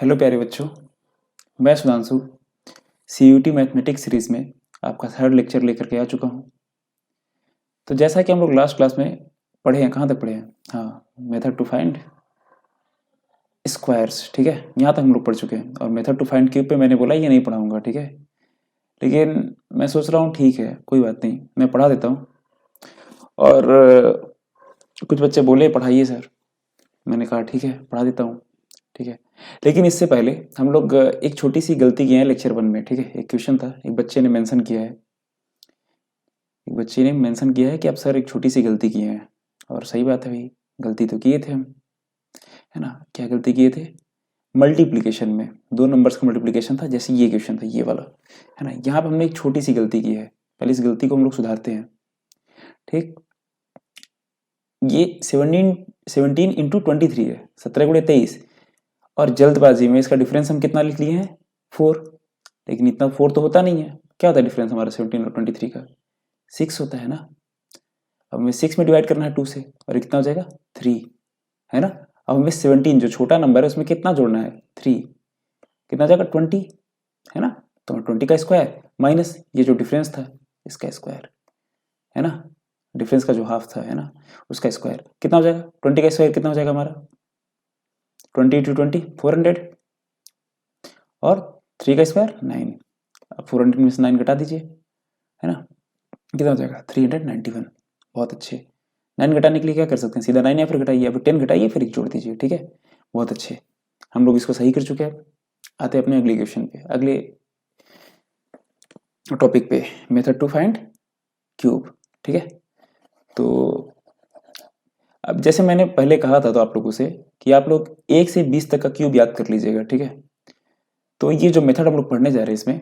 Hello प्यारे बच्चों, मैं सुधांशु CUT मैथमेटिक्स सीरीज में आपका थर्ड लेक्चर लेकर के आ चुका हूँ। तो जैसा कि हम लोग लास्ट क्लास में पढ़े हैं, कहाँ तक पढ़े हैं? हाँ, मेथड टू फाइंड स्क्वायर्स, ठीक है, यहाँ तक हम लोग पढ़ चुके हैं। और मेथड टू फाइंड क्यूब पे मैंने बोला ये नहीं पढ़ाऊँगा, ठीक है, लेकिन मैं सोच रहा हूँ ठीक है, कोई बात नहीं, मैं पढ़ा देता हूँ। और कुछ बच्चे बोले पढ़ाइए सर, मैंने कहा ठीक है पढ़ा देता हूँ, ठीक है। लेकिन इससे पहले हम लोग एक छोटी सी गलती किए हैं लेक्चर 1 में, ठीक है। एक क्वेश्चन था, एक बच्चे ने मेंशन किया है कि आप सर एक छोटी सी गलती किए हैं। और सही बात है भाई, गलती तो किए थे हम, है ना। क्या गलती किए थे? मल्टीप्लिकेशन में दो नंबर्स का मल्टीप्लिकेशन था, जैसे ये क्वेश्चन था ये वाला, है ना। यहाँ पर हमने एक छोटी सी गलती की है, पहले इस गलती को हम लोग सुधारते हैं, ठीक। ये 17 इंटू 23 है, 17 × 23, और जल्दबाजी में इसका डिफरेंस हम कितना लिख लिए हैं? 4। लेकिन इतना 4 तो होता नहीं है। क्या होता है डिफरेंस हमारा 17 और 23 का? 6 होता है ना। अब हमें 6 में डिवाइड करना है 2 से, और कितना हो जाएगा? 3, है ना। अब हमें 17 जो छोटा नंबर है उसमें कितना जोड़ना है? 3, कितना जाएगा? 20, है ना। तो 20 का स्क्वायर माइनस ये जो डिफरेंस था इसका स्क्वायर, है ना। डिफरेंस का जो हाफ था, है ना, उसका स्क्वायर कितना हो जाएगा? 20 का स्क्वायर कितना हो जाएगा हमारा? 20 × 20 400, और 3 का स्क्वायर 9। अब 400 में से 9 घटा दीजिए, है ना, कितना हो जाएगा? 391। बहुत अच्छे। 9 घटाने के लिए क्या कर सकते हैं? सीधा 9 या फिर घटाइए, अब 10 घटाइए फिर 1 जोड़ दीजिए, ठीक है। बहुत अच्छे, हम लोग इसको सही कर चुके हैं। आते हैं अपने अगले क्वेश्चन पे, अगले टॉपिक पे, मेथड टू फाइंड क्यूब, ठीक है। तो अब जैसे मैंने पहले कहा था तो आप लोगों से कि आप लोग 1 से 20 तक का क्यूब याद कर लीजिएगा, ठीक है। तो ये जो मेथड हम लोग पढ़ने जा रहे हैं इसमें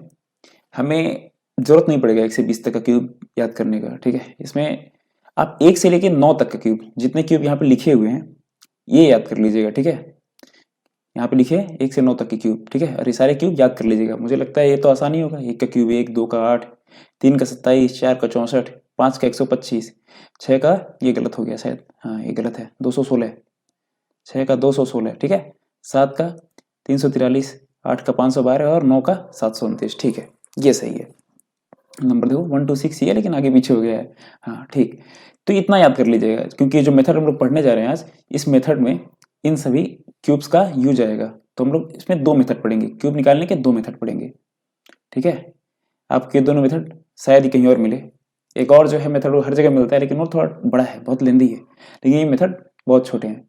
हमें जरूरत नहीं पड़ेगा 1 से 20 तक का क्यूब याद करने का, ठीक है। इसमें आप 1 से लेके 9 तक का क्यूब, जितने क्यूब यहाँ पे लिखे हुए हैं ये याद कर लीजिएगा, ठीक है। यहाँ पे लिखे 1 से 9 तक के क्यूब, ठीक है, और ये सारे क्यूब याद कर लीजिएगा। मुझे लगता है ये तो आसान ही होगा। 1 का क्यूब 1, 2 का 8, 3 का 27, 4 का 64, 5 का 125, 6 का, ये गलत हो गया शायद, हाँ ये गलत है, 216, 6 का 216, ठीक है, 7 का 343, 8 का 512 और 9 का 729, ठीक है, ये सही है। नंबर देखो 1 2 6 ही है, लेकिन आगे पीछे हो गया है, हाँ ठीक। तो इतना याद कर लीजिएगा, क्योंकि जो मेथड हम लोग पढ़ने जा रहे हैं आज, इस मेथड में इन सभी क्यूब्स का यूज आएगा। तो हम लोग इसमें 2 मेथड पढ़ेंगे, क्यूब निकालने के 2 मेथड पढ़ेंगे, ठीक है। आपके दोनों मेथड शायद ही कहीं और मिले। एक और जो है मेथड वो हर जगह मिलता है, लेकिन वो थोड़ा बड़ा है, बहुत लेंदी है, लेकिन ये मेथड बहुत छोटे हैं।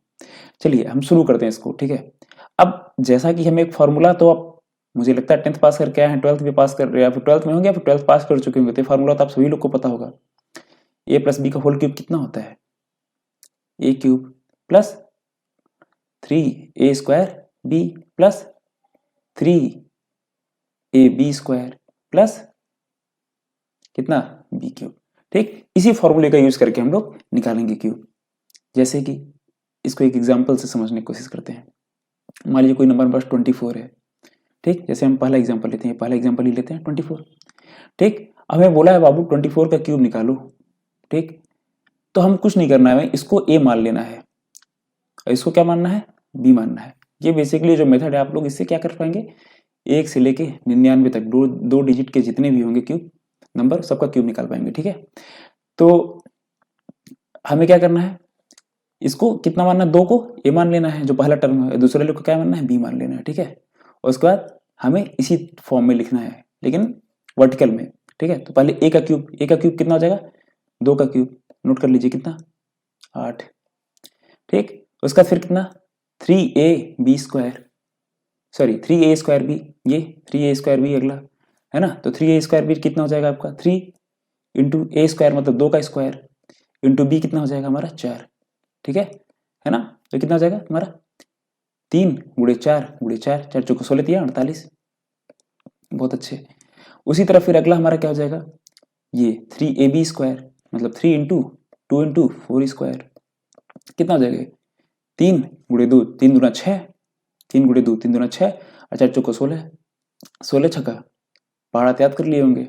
चलिए हम शुरू करते हैं इसको, ठीक है। अब जैसा कि हमें एक फॉर्मूला, तो आप, मुझे लगता है 10th पास करके आए हैं, 12th भी पास कर रहे हैं, या फिर 12th में होंगे या फिर 12th पास कर चुके होंगे, तो फार्मूला तो आप सभी लोग को पता होगा। a + b का होल क्यूब कितना होता है? a³ + 3a² b + 3ab² plus कितना? b³, ठीक। इसी फॉर्मूले का यूज करके हम लोग निकालेंगे क्यूब। जैसे कि इसको एक एग्जांपल से समझने की कोशिश करते हैं। मान लीजिए कोई नंबर बस 24 है, ठीक। जैसे हम पहला एग्जांपल लेते हैं, पहला एग्जांपल ही लेते हैं 24, ठीक। हमें बोला है बाबू 24 का क्यूब निकालो, ठीक। तो हम कुछ नहीं करना है, इसको a मान लेना है और इसको क्या मानना है? b मानना है। ये बेसिकली जो मेथड है, आप लोग इससे क्या कर पाएंगे? 1 से लेके 99 तक दो डिजिट के जितने भी होंगे क्यूब नंबर, सबका क्यूब निकाल पाएंगे, ठीक है। तो हमें क्या करना है? इसको कितना मानना है? 2 को a मान लेना है जो पहला टर्म है, दूसरे लोग को क्या मानना है? b मान लेना है, ठीक है। और उसके बाद हमें इसी फॉर्म में लिखना है, लेकिन वर्टिकल में, ठीक है। तो पहले a का क्यूब कितना हो जाएगा? 2 का क्यूब, नोट कर लीजिए कितना? 8, ठीक। उसका फिर कितना? 3ab², सॉरी 3a²b, ये 3a²b अगला, है ना। तो 3a²b कितना हो जाएगा आपका? 3 × a² मतलब 2 का स्क्वायर, इंटू b कितना हो जाएगा हमारा? 4, ठीक है ना। तो कितना हो जाएगा हमारा? 3 × 4 × 4, 4 चौको 16 दिया 48। बहुत अच्छे। उसी तरह फिर अगला हमारा क्या हो जाएगा? ये 3ab² मतलब 3 × 2 × 4² कितना हो जाएगा? 3 × 2 3 दूना 6, 3 × 2 3 दूना 6, और 4 चौको 16, 16 छक्का, पहाड़ा याद कर लिए होंगे।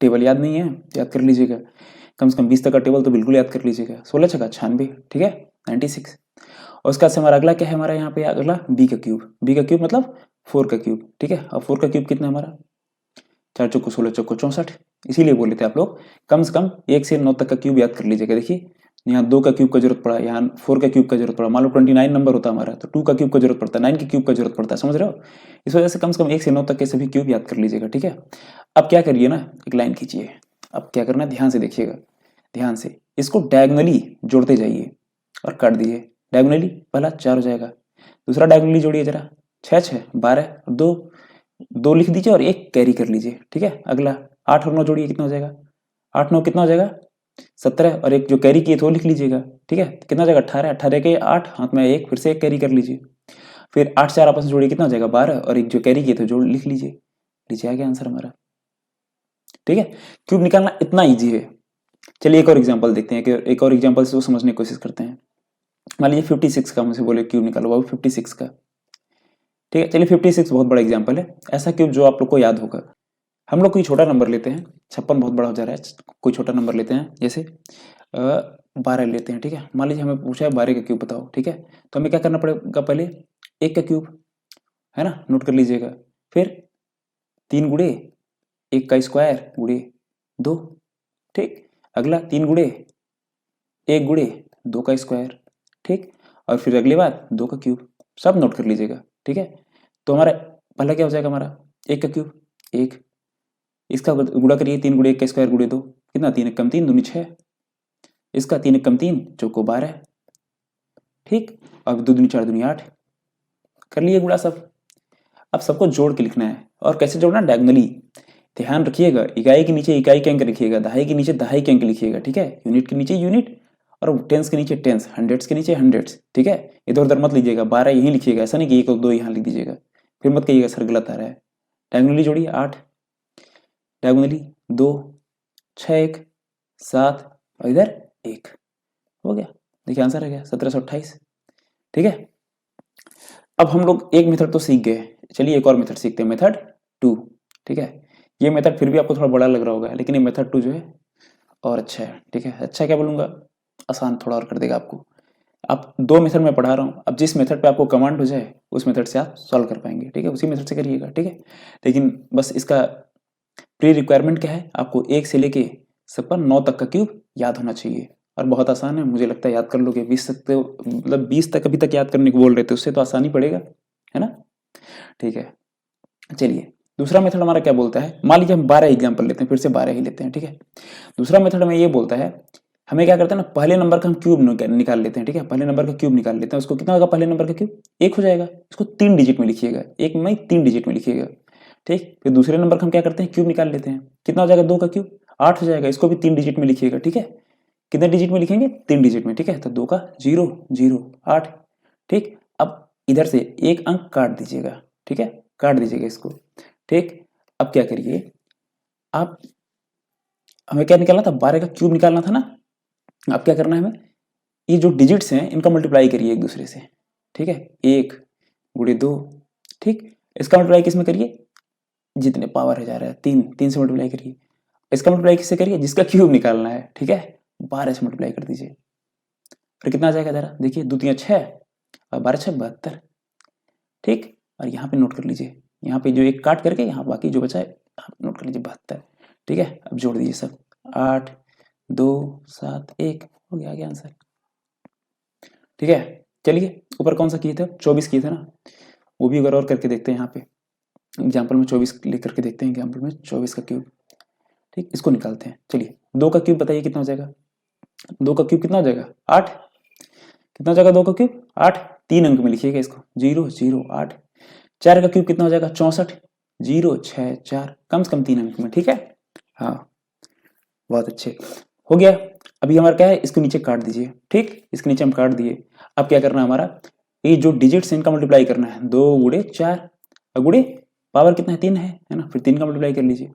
टेबल याद नहीं है, याद कर लीजिएगा, कम से कम 20 तक का टेबल तो बिल्कुल याद कर लीजिएगा। 16 छक्का 96, ठीक है, 96। और उसके बाद से हमारा अगला क्या है, हमारा यहाँ पे अगला बी का क्यूब मतलब 4 का क्यूब, ठीक है। और 4 का क्यूब कितना हमारा, 4 चौको 16 चौको 64, इसीलिए बोले थे आप लोग कम से कम 1 से 9 तक का क्यूब याद कर लीजिएगा। देखिए यहाँ 2 का क्यूब का जरूरत पड़ा, यहाँ 4 का क्यूब का जरूरत पड़ा, मान लो 29 नंबर होता हमारा तो 2 का क्यूब का जरूरत पड़ता है, 9 के क्यूब का जरूरत पड़ता है, समझ रहे हो। इस वजह से कम 1 से 9 तक के सभी क्यूब याद कर लीजिएगा, ठीक है। अब क्या करिए ना, एक लाइन खींचिए। अब क्या करना, ध्यान से देखिएगा, ध्यान से इसको डायगोनली जोड़ते जाइए और काट दीजिए। डायगोनली पहला 4 हो जाएगा, दूसरा डायगोनली जोड़िए जरा, 6 6 12, 2 लिख दीजिए और 1 कैरी कर लीजिए, ठीक है। अगला 8 और 9 जोड़िए, कितना हो जाएगा, 8 9 कितना हो जाएगा 17, और एक जो कैरी किए थे वो लिख लीजिएगा, ठीक है। कितना हो जाएगा 18, 18 के 8, हाथ में 1, फिर से 1 कैरी कर लीजिए। फिर 8 4 आपस में जोड़िए, कितना हो जाएगा 12, और एक जो कैरी किए थे जोड़ लिख लीजिए। नीचे आ गया आंसर हमारा, ठीक है। क्यूब निकालना इतना ईजी है। चलिए एक और एग्जाम्पल देखते हैं, कि एक और एग्जाम्पल से वो समझने की कोशिश करते हैं। मान लीजिए 56 का मुझसे बोले क्यूब निकालो, बाबू 56 का, ठीक है। चलिए 56 बहुत बड़ा एग्जाम्पल है, ऐसा क्यूब जो आप लोग को याद होगा। हम लोग कोई छोटा नंबर लेते हैं, 56 बहुत बड़ा हो जा रहा है, कोई छोटा नंबर लेते हैं, जैसे 12 लेते हैं, ठीक है। मान लीजिए हमें पूछा है 12 का क्यूब बताओ, ठीक है। तो हमें क्या करना पड़ेगा, पहले 1 का क्यूब है ना, नोट कर लीजिएगा। फिर 3 गुणे 1 का स्क्वायर गुणे 2, ठीक। अगला 3 गुणे 1 गुणे 2 का स्क्वायर, ठीक। और फिर अगली बात 2 का क्यूब, सब नोट कर लीजिएगा, ठीक है। तो हमारा पहला क्या हो जाएगा, हमारा 1 का क्यूब 1, इसका गुणा करिए, 3 गुणे 1 का स्क्वायर गुणे 2, कितना 3 1 कम 3 दूनी 6, इसका 3 1 कम 3 चौको 12, ठीक। अब 2 दूनी 4 दूनी 8, कर लिए गुणा सब। अब सबको जोड़ के लिखना है, और कैसे जोड़ना, डायगोनली। ध्यान रखिएगा, इकाई के नीचे इकाई के अंक लिखिएगा, दहाई के नीचे दहाई के अंक लिखिएगा, ठीक है। यूनिट के नीचे यूनिट, और टेंस के नीचे टेंस, हंड्रेड्स के नीचे हंड्रेड्स, ठीक है। इधर उधर मत लीजिएगा, 12 यहीं लिखिएगा, ऐसा नहीं कि 1 और 2 यहाँ लिख दीजिएगा, फिर मत कहिएगा सर गलत आ रहा है। डायगोनली जोड़िए 8, डायगोनली 2, 6 1 7, और इधर 1, हो गया। देखिए आंसर आ गया 1728, ठीक है। अब हम लोग एक मेथड तो सीख गए, चलिए एक और मेथड सीखते हैं, मेथड 2, ठीक है। ये मेथड फिर भी आपको थोड़ा बड़ा लग रहा होगा, लेकिन ये मेथड 2 जो है और अच्छा है, ठीक है। अच्छा क्या बोलूँगा, आसान थोड़ा और कर देगा आपको। आप 2 मेथड में पढ़ा रहा हूँ, अब जिस मेथड पे आपको कमांड हो जाए उस मेथड से आप सॉल्व कर पाएंगे, ठीक है, उसी मेथड से करिएगा, ठीक है। लेकिन बस इसका प्री रिक्वायरमेंट क्या है, आपको 1 से लेके सब पर 9 तक का क्यूब याद होना चाहिए, और बहुत आसान है, मुझे लगता है याद कर लोगे। 20 तक तो मतलब 20 तक अभी तक याद करने को बोल रहे थे, उससे तो आसानी पड़ेगा, है ना, ठीक है। चलिए दूसरा मेथड हमारा क्या बोलता है, मान लीजिए हम 12 एग्जाम्पल लेते हैं, फिर से 12 ही लेते हैं, ठीक है। दूसरा मेथड हमें ये बोलता है, हमें क्या करते हैं ना, पहले नंबर का हम क्यूब निकाल लेते हैं, ठीक है। पहले नंबर का क्यूब निकाल लेते हैं, उसको कितना होगा, पहले नंबर का क्यूब 1 हो जाएगा, इसको 3 डिजिट में लिखिएगा, 1 में 3 डिजिट में लिखिएगा, ठीक। फिर दूसरे नंबर का हम क्या करते हैं, क्यूब निकाल लेते हैं, कितना हो जाएगा 2 का क्यूब 8 हो जाएगा, इसको भी 3 डिजिट में लिखिएगा, ठीक है। कितने डिजिट में लिखेंगे, 3 डिजिट में, ठीक है। तो 2 का 0 0 8, ठीक। अब इधर से एक अंक काट दीजिएगा, ठीक है, काट दीजिएगा इसको, ठीक। अब क्या करिए आप, हमें क्या निकालना था, 12 का क्यूब निकालना था ना। अब क्या करना है हमें, ये जो डिजिट्स हैं इनका मल्टीप्लाई करिए एक दूसरे से, ठीक है। 1 गुणे 2, ठीक। इसका मल्टीप्लाई किस में करिए, जितने पावर है जा रहा है 3, 3 से मल्टीप्लाई करिए। इसका मल्टीप्लाई किससे करिए, जिसका क्यूब निकालना है, ठीक है, 12 से मल्टीप्लाई कर दीजिए। फिर कितना आ जाएगा जरा देखिए, 2 3 6 और 12 6 72, ठीक। और यहाँ पे नोट कर लीजिए, यहाँ पे जो एक काट करके यहाँ बाकी जो बचा है आप नोट कर लीजिए 72, ठीक है। अब जोड़ दीजिए सब, 8 2 7 1, हो गया, आ गया आंसर, ठीक है। चलिए ऊपर कौन सा किए थे, 24 किए थे ना, वो भी अगर और करके देखते हैं। यहाँ पे एग्जाम्पल में 24 लेकर के देखते हैं, एग्जाम्पल में 24 का क्यूब, ठीक। इसको निकालते हैं, चलिए 2 का क्यूब बताइए कितना हो जाएगा, 2 का क्यूब कितना हो जाएगा 8, कितना हो जाएगा 2 का क्यूब 8, 3 अंक में लिखिएगा इसको, 0 0 8। 4 का क्यूब कितना हो जाएगा 64, 0 6 4, कम से कम 3 अंक में, ठीक है। हाँ बहुत अच्छे, हो गया। अभी हमारा क्या है, इसको नीचे काट दीजिए, ठीक। इसके नीचे हम काट दिए। अब क्या करना है हमारा, ये जो डिजिट्स हैं इनका मल्टीप्लाई करना है, 2 गुणे 4 गुणे पावर कितना है 3 है ना, फिर 3 का मल्टीप्लाई कर लीजिए।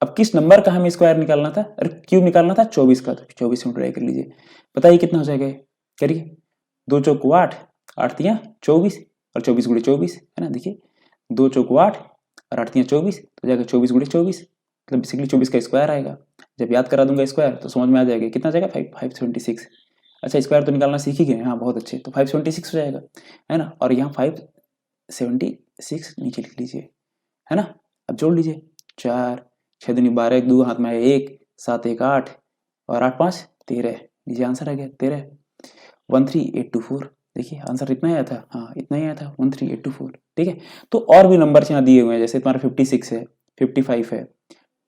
अब किस नंबर का हमें स्क्वायर निकालना था, अरे क्यूब निकालना था 24 का, तो 24 से मल्टीप्लाई कर लीजिए। बताइए कितना हो जाएगा, करिए, 2 चौको 8, 8 तियां 24, और 24 गुणे 24 है ना, देखिए 2 चौको 8 और 8 तियां 24, तो जाएगा 24 गुणे 24, मतलब बेसिकली 24 का स्क्वायर आएगा। जब याद करा दूंगा स्क्वायर तो समझ में आ जाएगा कितना जाएगा, 576 अच्छा स्क्वायर तो निकालना सीख ही गए, हाँ बहुत अच्छे। तो 576 हो जाएगा, है ना। और यहाँ 576 नीचे लिख लीजिए, है ना। अब जोड़ लीजिए, 4 6 दूनी 12, 1 2 हाथ में है 1, 7 1 8 और 8 5 13। लीजिए आंसर आ गया 13, 13824। देखिए आंसर इतना ही आया था, हाँ इतना ही आया था 13824। ठीक है। तो और भी नंबर्स यहाँ दिए हुए हैं, जैसे तुम्हारा 56 है, 55 है,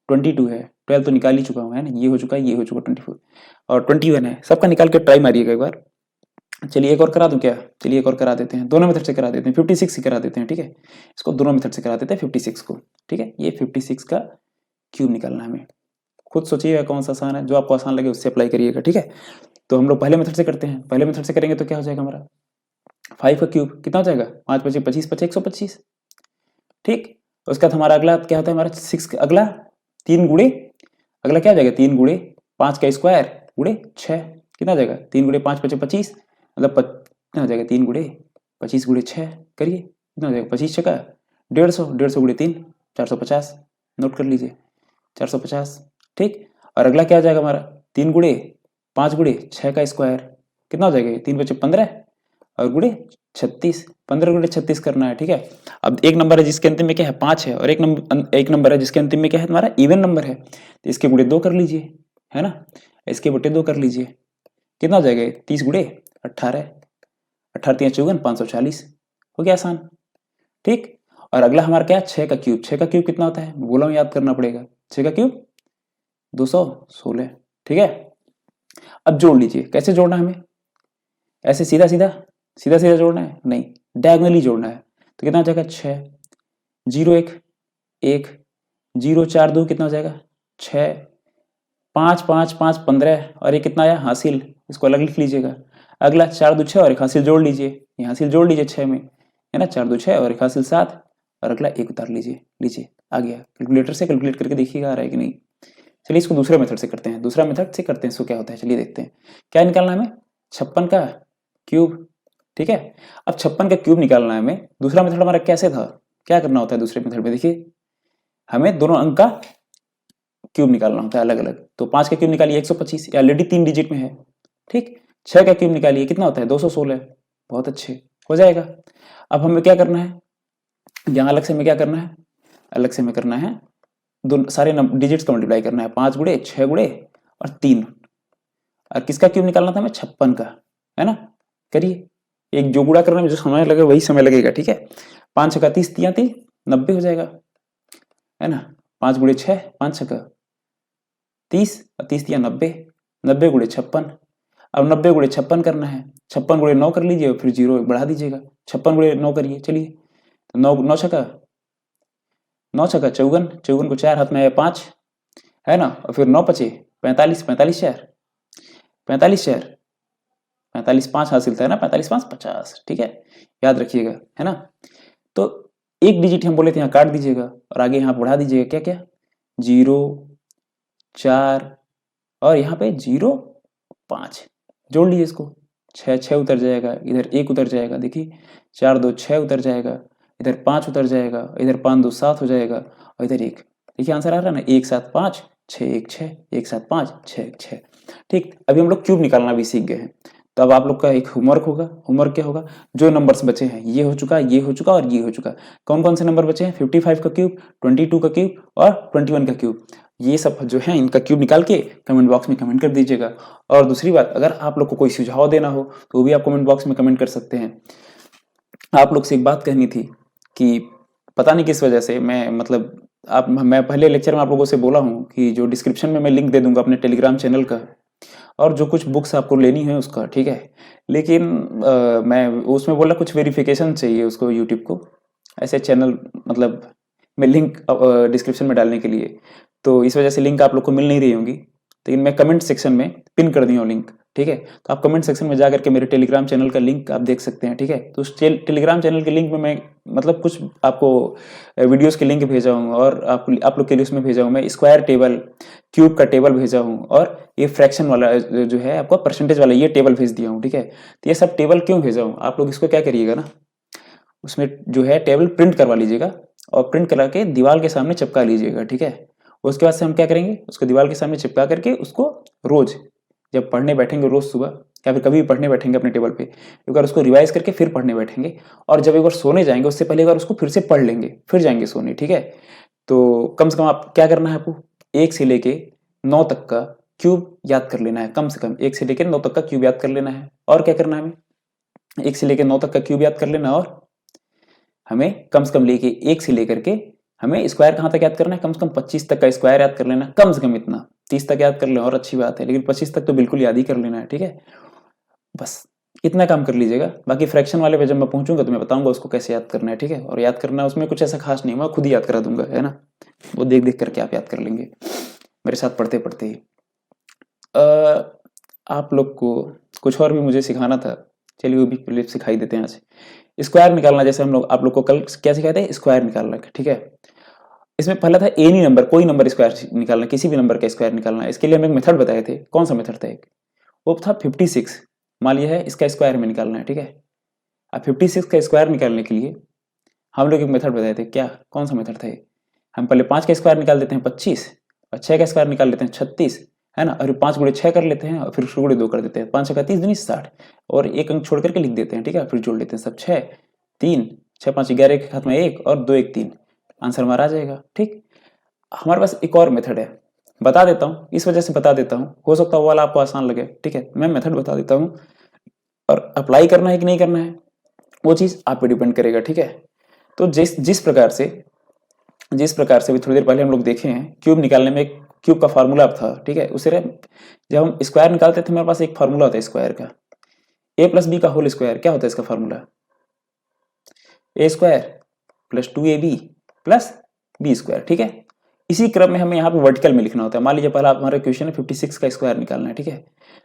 22 है, 12 तो निकाल ही चुका हूँ, है ना। ये हो चुका है, ये हो चुका 24 और 21 है। सबका निकाल के ट्राई मारिएगा एक बार। चलिए एक और करा दूं क्या? चलिए एक और करा देते हैं, दोनों मेथड से करा देते हैं, 56 से करा देते हैं। ठीक है, इसको दोनों मेथड से करा देते हैं 56 को। ठीक है, ये 56 का क्यूब निकालना है हमें। खुद सोचिएगा कौन सा आसान है, जो आपको आसान लगे उससे अप्लाई करिएगा। ठीक है, तो हम लोग पहले मेथड से करते हैं। पहले मेथड से करेंगे तो क्या हो जाएगा हमारा, 5 का क्यूब कितना हो जाएगा, 5 5 25 25 125। ठीक, उसके बाद हमारा अगला क्या होता है, हमारा 6 अगला 3 गुणे, अगला क्या हो जाएगा 3 गुणे 5 का स्क्वायर गुणे 6, कितना हो जाएगा 3 गुणे 5 25 25, मतलब कितना हो जाएगा 3 गुणे 25 गुणे 6, करिए कितना हो जाएगा 25 छक्का 150, 150 गुणे 3 450, नोट कर लीजिए 450। ठीक, और अगला क्या हो जाएगा हमारा 3 गुणे 5 गुणे 6 का स्क्वायर, कितना हो जाएगा 3 बचे 15 और गुणे 36, 15 गुणे 36 करना है। ठीक है, अब एक नंबर है जिसके अंतिम में क्या है 5 है, और एक नंबर है जिसके अंतिम में क्या है तुम्हारा इवन नंबर है, तो इसके गुणे 2 कर लीजिए, है ना। इसके बटे 2 कर लीजिए, कितना हो जाएगा 30 गुणे 18, 18 3 54 540, हो गया आसान। ठीक, और अगला हमारा क्या है 6 का क्यूब। 6 का क्यूब कितना होता है, बोला हूं याद करना पड़ेगा, 6 का क्यूब 216। ठीक है, अब जोड़ लीजिए, कैसे जोड़ना है हमें, ऐसे सीधा सीधा सीधा सीधा जोड़ना है, नहीं डायगोनली जोड़ना है। तो कितना हो जाएगा 6 0 1 1 0 4 2 कितना हो जाएगा 6 5 5 5 15 और ये कितना आया हासिल, इसको अलग लिख लीजिएगा। अगला 4 2 6 और एक हासिल जोड़ लीजिए, ये हासिल जोड़ लीजिए 6 में, है ना, 4 2 6 और एक हासिल 7 और अगला 1 उतार लीजिए, लीजिए आ गया। कैलकुलेटर से कैलकुलेट करके देखिएगा आ रहा है कि नहीं। चलिए इसको दूसरे मेथड से करते हैं, दूसरा मेथड से करते हैं, इसको क्या होता है चलिए देखते हैं। क्या निकालना है हमें 56 का क्यूब। ठीक है, अब 56 का क्यूब निकालना है हमें। दूसरा मेथड हमारा कैसे था, क्या करना होता है दूसरे मेथड में, देखिए हमें दोनों अंक का क्यूब निकालना होता है अलग अलग। तो 5 का क्यूब निकालिए 125, ऑलरेडी 3 डिजिट में है। ठीक, 6 का क्यूब निकालिए कितना होता है 216, बहुत अच्छे हो जाएगा। अब हमें क्या करना है, यहाँ अलग से हमें क्या करना है, अलग से हमें करना है दोनों सारे डिजिट्स का मल्टीप्लाई करना है, 5 गुणे 6 गुणे और 3, और किसका क्यूब निकालना था हमें 56 का, है ना। करिए, एक जो गुणा करने में जो समय लगेगा वही समय लगेगा। ठीक है, 5 छक्का 30 3 90 हो जाएगा, है ना। 5 गुणे 6 5 छक्का 30 और 30 90, 90 गुणे 56। अब 90 गुणे 56 करना है, 56 गुणे 9 कर लीजिए, फिर 0 बढ़ा दीजिएगा, 56 गुणे 9 करिए। चलिए तो 9 छक्का 9 छक्का 54, 54 को 4 हाथ में है 5, है ना, और फिर 9 पचे 45, 45 4 45 4 45 5 हासिल था, है ना, 45 5 50। ठीक है, याद रखिएगा, है ना। तो एक डिजिट हम बोले थे यहाँ काट दीजिएगा और आगे यहाँ बढ़ा दीजिएगा, क्या क्या 0 4 और यहाँ पे 0 5, जोड़ लीजिए इसको, 6 6 उतर जाएगा, इधर 1 उतर जाएगा, देखिए 4 2 6 उतर जाएगा, इधर 5 उतर जाएगा, इधर 5 2 7 हो जाएगा और इधर 1। देखिए आंसर आ रहा है ना, 1 7 5 6 1 6, 1 7 5 6 1 6। ठीक, अभी हम लोग क्यूब निकालना भी सीख गए हैं। तो अब आप लोग का एक होमवर्क होगा, होमवर्क क्या होगा, जो नंबर्स बचे हैं ये हो चुका, ये हो चुका और ये हो चुका, कौन कौन से नंबर बचे हैं 55 का क्यूब, 22 का क्यूब और 21 का क्यूब, ये सब जो है इनका क्यूब निकाल के कमेंट बॉक्स में कमेंट कर दीजिएगा। और दूसरी बात, अगर आप लोग को कोई सुझाव देना हो तो वो भी आप कमेंट बॉक्स में कमेंट कर सकते हैं। आप लोग से एक बात कहनी थी कि पता नहीं किस वजह से मैं मैं पहले लेक्चर में आप लोगों से बोला हूँ कि जो डिस्क्रिप्शन में मैं लिंक दे दूंगा अपने टेलीग्राम चैनल का और जो कुछ बुक्स आपको लेनी है उसका, ठीक है। लेकिन मैं उसमें बोला कुछ वेरिफिकेशन चाहिए उसको यूट्यूब को, ऐसे चैनल मैं लिंक डिस्क्रिप्शन में डालने के लिए, तो इस वजह से लिंक आप लोग को मिल नहीं रही होंगी। लेकिन मैं कमेंट सेक्शन में पिन कर दी हूँ लिंक, ठीक है। तो आप कमेंट सेक्शन में जाकर के मेरे टेलीग्राम चैनल का लिंक आप देख सकते हैं, ठीक है। तो उस टेलीग्राम चैनल के लिंक में मैं कुछ आपको वीडियोस के लिंक भेजा हूँ और आप लोग के लिए उसमें भेजा हूँ मैं स्क्वायर टेबल, क्यूब का टेबल भेजा हूँ और ये फ्रैक्शन वाला जो है आपको परसेंटेज वाला ये टेबल भेज दिया हूँ, ठीक है। तो ये सब टेबल क्यों भेजा हूँ, आप लोग इसको क्या करिएगा ना, उसमें जो है टेबल प्रिंट करवा लीजिएगा और प्रिंट करा के दीवार के सामने चिपका लीजिएगा, ठीक है। उसके बाद से हम क्या करेंगे, उसको दीवार के सामने चिपका करके उसको रोज जब पढ़ने बैठेंगे रोज सुबह या फिर कभी भी पढ़ने बैठेंगे अपने टेबल पे, एक बार उसको रिवाइज करके फिर पढ़ने बैठेंगे, और जब एक बार सोने जाएंगे उससे पहले एक बार उसको फिर से पढ़ लेंगे, फिर जाएंगे सोने, ठीक है। तो कम से कम आप क्या करना है, आपको 1 से लेके 9 तक का क्यूब याद कर लेना है, कम से कम 1 से लेके 9 तक का क्यूब याद कर लेना है। और क्या करना है हमें, 1 से लेके 9 तक का क्यूब याद कर लेना, और हमें कम से कम लेके 1 से लेकर के हमें स्क्वायर कहाँ तक याद करना है, कम से कम 25 तक का स्क्वायर याद कर लेना, कम से कम इतना। 30 तक याद कर लें और अच्छी बात है, लेकिन 25 तक तो बिल्कुल याद ही कर लेना है, ठीक है। बस इतना काम कर लीजिएगा। बाकी फ्रैक्शन वाले पे जब मैं पहुंचूंगा तो मैं बताऊंगा उसको कैसे याद करना है, ठीक है। और याद करना उसमें कुछ ऐसा खास नहीं, मैं खुद ही याद करा दूंगा, है ना। वो देख देख करके आप याद कर लेंगे मेरे साथ पढ़ते पढ़ते ही। आप लोग को कुछ और भी मुझे सिखाना था, चलिए वो भी पहले सिखाई देते हैं आज। स्क्वायर निकालना, जैसे हम लोग आप लोग को कल क्या सिखाए थे, स्क्वायर निकालना, ठीक है। इसमें पहला था एनी नंबर, कोई नंबर स्क्वायर निकालना, किसी भी नंबर का स्क्वायर निकालना। इसके लिए हम एक मेथड बताए थे, कौन सा मेथड था, एक वो था 56। मान लिया है इसका स्क्वायर में निकालना है, ठीक है। अब 56 का स्क्वायर निकालने के लिए हम लोग एक मेथड बताए थे, क्या, कौन सा मेथड था ये, हम पहले 5 का स्क्वायर निकाल देते हैं 25, और 6 का स्क्वायर निकाल लेते हैं 36, है ना। और 5 गुणे 6 कर लेते हैं, और फिर गुणे 2 कर देते हैं, 5 का 30 दूनी 60, और एक अंक छोड़ करके लिख देते हैं, ठीक है। फिर जोड़ लेते हैं सब, 6 3 6 5 11 के हाथ में 1 और 2 1 3, आंसर हमारा आ जाएगा, ठीक। हमारे पास एक और मेथड है, बता देता हूँ, इस वजह से बता देता हूँ, हो सकता है वो वाला आपको आसान लगे, ठीक है। मैं मेथड बता देता हूँ, और अप्लाई करना है कि नहीं करना है वो चीज आप पे डिपेंड करेगा, ठीक है। तो जिस प्रकार से भी थोड़ी देर पहले हम लोग देखे हैं, क्यूब निकालने में एक क्यूब का फार्मूला था, ठीक है। उसे जब हम स्क्वायर निकालते थे हमारे पास एक फार्मूला होता है स्क्वायर का, a प्लस बी का होल स्क्वायर। क्या होता है इसका formula, A square plus 2ab plus B square, ठीक है। इसी क्रम में हमें यहाँ पे वर्टिकल में लिखना होता है। मान लीजिए पहला हमारा क्वेश्चन है 56 का स्क्वायर निकालना है, ठीक है।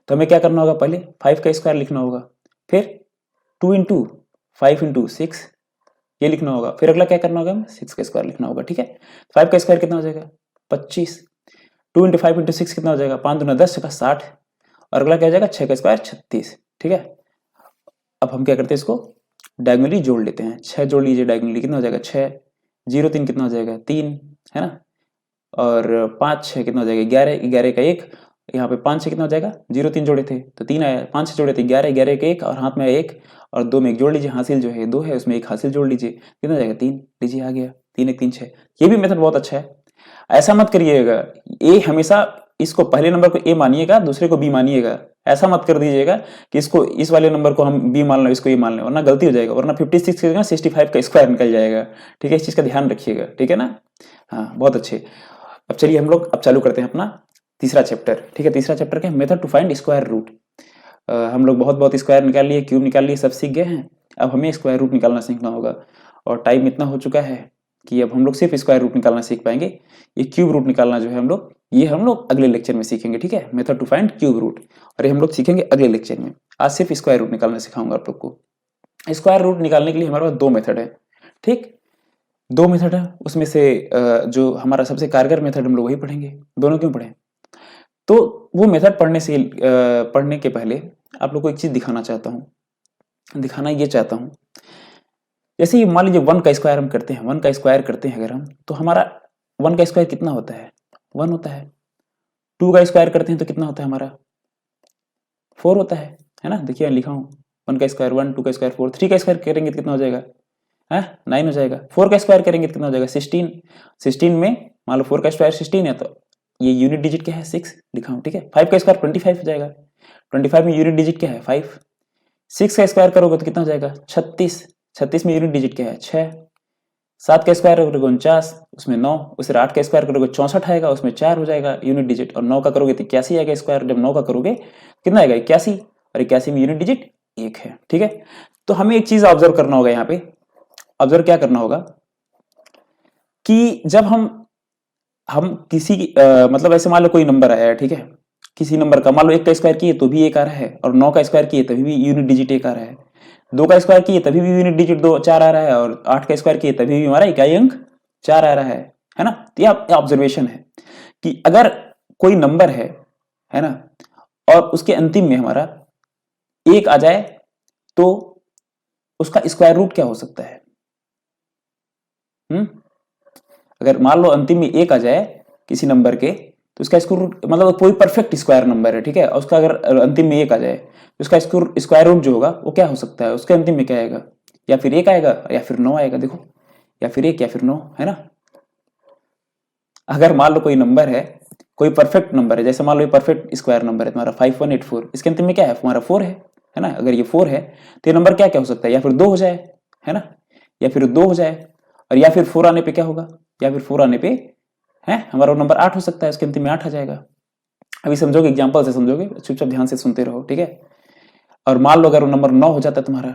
तो हमें क्या करना होगा, पहले 5 का स्क्वायर लिखना होगा, फिर 2 इंटू 5 इंटू 6 ये लिखना होगा, फिर अगला क्या करना होगा, 6 का स्क्वायर लिखना होगा, ठीक है। 5 का स्क्वायर कितना हो जाएगा 25, 2 इंटू 5 इंटू 6 कितना हो जाएगा 5 दूना 10 का 60, और अगला क्या हो जाएगा 6 का स्क्वायर 36, ठीक है। अब हम क्या करते हैं, इसको डायगोनली जोड़ लेते हैं, 6 जोड़ लीजिए डायगोनली, कितना हो जाएगा 6, 0 3 कितना हो जाएगा 3, है ना। और 5 6 कितना हो जाएगा 11, 11 का 1, यहाँ पे 5 6 कितना हो जाएगा, 0 3 जोड़े थे तो 3 आया, 5 6 जोड़े थे 11, 11 का 1 और हाथ में 1 और 2 में 1 जोड़ लीजिए, हासिल जो है 2 है उसमें 1 हासिल जोड़ लीजिए, कितना हो जाएगा 3, लीजिए आ गया 3 1 3 6। ये भी मेथड बहुत अच्छा है। ऐसा मत करिएगा, ए हमेशा इसको पहले नंबर को ए मानिएगा, दूसरे को बी मानिएगा, ऐसा मत कर दीजिएगा कि इसको इस वाले नंबर को हम बी मान लें, इसको ए मान लें, वरना गलती हो जाएगा, वरना 56 के 65 का स्क्वायर निकल जाएगा, ठीक है। इस चीज का ध्यान रखिएगा, ठीक है ना। हाँ बहुत अच्छे। अब चलिए हम लोग अब चालू करते हैं अपना तीसरा चैप्टर, ठीक है। तीसरा चैप्टर क्या है, method to find square root. हम लोग बहुत स्क्वायर निकाल लिए, क्यूब निकाल लिए, सब सीख गए हैं। अब हमें स्क्वायर रूट निकालना सीखना होगा, और टाइम इतना हो चुका है कि अब हम लोग सिर्फ स्क्वायर रूट निकालना सीख पाएंगे। ये क्यूब रूट निकालना जो है हम लोग अगले लेक्चर में सीखेंगे, ठीक है। Method to find cube root, और ये हम लोग सीखेंगे अगले लेक्चर में। आज सिर्फ स्क्वायर रूट निकालना सिखाऊंगा आप लोग को। स्क्वायर रूट निकालने के लिए हमारे पास 2 मेथड है, ठीक, 2 मेथड है। उसमें से जो हमारा सबसे कारगर मेथड हम लोग वही पढ़ेंगे। दोनों क्यों पढ़ें, तो वो मेथड पढ़ने के पहले आप लोग को एक चीज दिखाना चाहता ये चाहता हूं। जैसे ये मान लीजिए 1 का स्क्वायर हम करते हैं, 1 का स्क्वायर करते हैं अगर हम, तो हमारा 1 का स्क्वायर कितना होता है, 1 होता है। 2 का स्क्वायर करते हैं तो कितना होता है हमारा, 4 होता है ना। देखिए लिखा हूं, 1 का स्क्वायर 1, 2 का स्क्वायर 4, 3 का स्क्वायर करेंगे तो कितना हो जाएगा, है 9 हो जाएगा। 4 का स्क्वायर करेंगे तो कितना हो जाएगा 16, 16 में मान लो 4 का स्क्वायर 16 है, तो ये यूनिट डिजिट क्या है 6 लिखा हूं, ठीक है। 5 का स्क्वायर 25 हो जाएगा, 25 में यूनिट डिजिट क्या है 5। 6 का स्क्वायर करोगे तो कितना हो जाएगा 36, 36 में यूनिट डिजिट क्या है 6। 7 का स्क्वायर करोगे 49, उसमें 9, उसे 8 का स्क्वायर करोगे 64 आएगा, उसमें 4 हो जाएगा यूनिट डिजिट, और 9 का करोगे तो 81 आएगा स्क्वायर। जब 9 का करोगे कितना आएगा 81, और 81 में यूनिट डिजिट 1 है, ठीक है। तो हमें एक चीज ऑब्जर्व करना होगा यहाँ पे, ऑब्जर्व क्या करना होगा कि जब हम किसी मतलब ऐसे मान लो कोई नंबर आया है, ठीक है। किसी नंबर का मान लो 1 का स्क्वायर किए तो भी 1 आ रहा है, और 9 का स्क्वायर किए तभी भी यूनिट डिजिट 1 आ रहा है। 2 का स्क्वायर किए तभी भी यूनिट डिजिट 2 4 आ रहा है, और 8 का स्क्वायर किए तभी भी हमारा इकाई अंक 4 आ रहा है ना। तो यह ऑब्जर्वेशन है कि अगर कोई नंबर है ना, और उसके अंतिम में हमारा 1 आ जाए तो उसका स्क्वायर रूट क्या हो सकता है। अगर मान लो अंतिम में 1 आ जाए किसी नंबर के, तो उसका स्क्वायर रूट मतलब कोई परफेक्ट स्क्वायर नंबर है, ठीक है, और उसका अगर अंतिम में 1 आ जाए तो उसका स्क्वायर रूट जो होगा वो क्या हो सकता है, उसके अंतिम में क्या आएगा, या फिर 1 आएगा या फिर 9 आएगा, देखो, या फिर 1 या फिर 9, है ना। अगर मान लो कोई नंबर है, कोई परफेक्ट नंबर है, जैसे मान लो ये परफेक्ट स्क्वायर नंबर है तुम्हारा 5184, इसके अंतिम में क्या है, तुम्हारा 4 है ना। अगर ये 4 है तो ये नंबर क्या क्या हो सकता है, या फिर 2 हो जाए, है ना, या फिर 2 हो जाए, और या फिर 4 आने पे क्या होगा, या फिर 4 आने पे है हमारा नंबर 8 हो सकता है, उसके अंतिम में 8 आ जाएगा। अभी समझोगे, एग्जाम्पल से समझोगे, चुपचाप ध्यान से सुनते रहो, ठीक है। और मान लो अगर वो नंबर 9 हो जाता है तुम्हारा,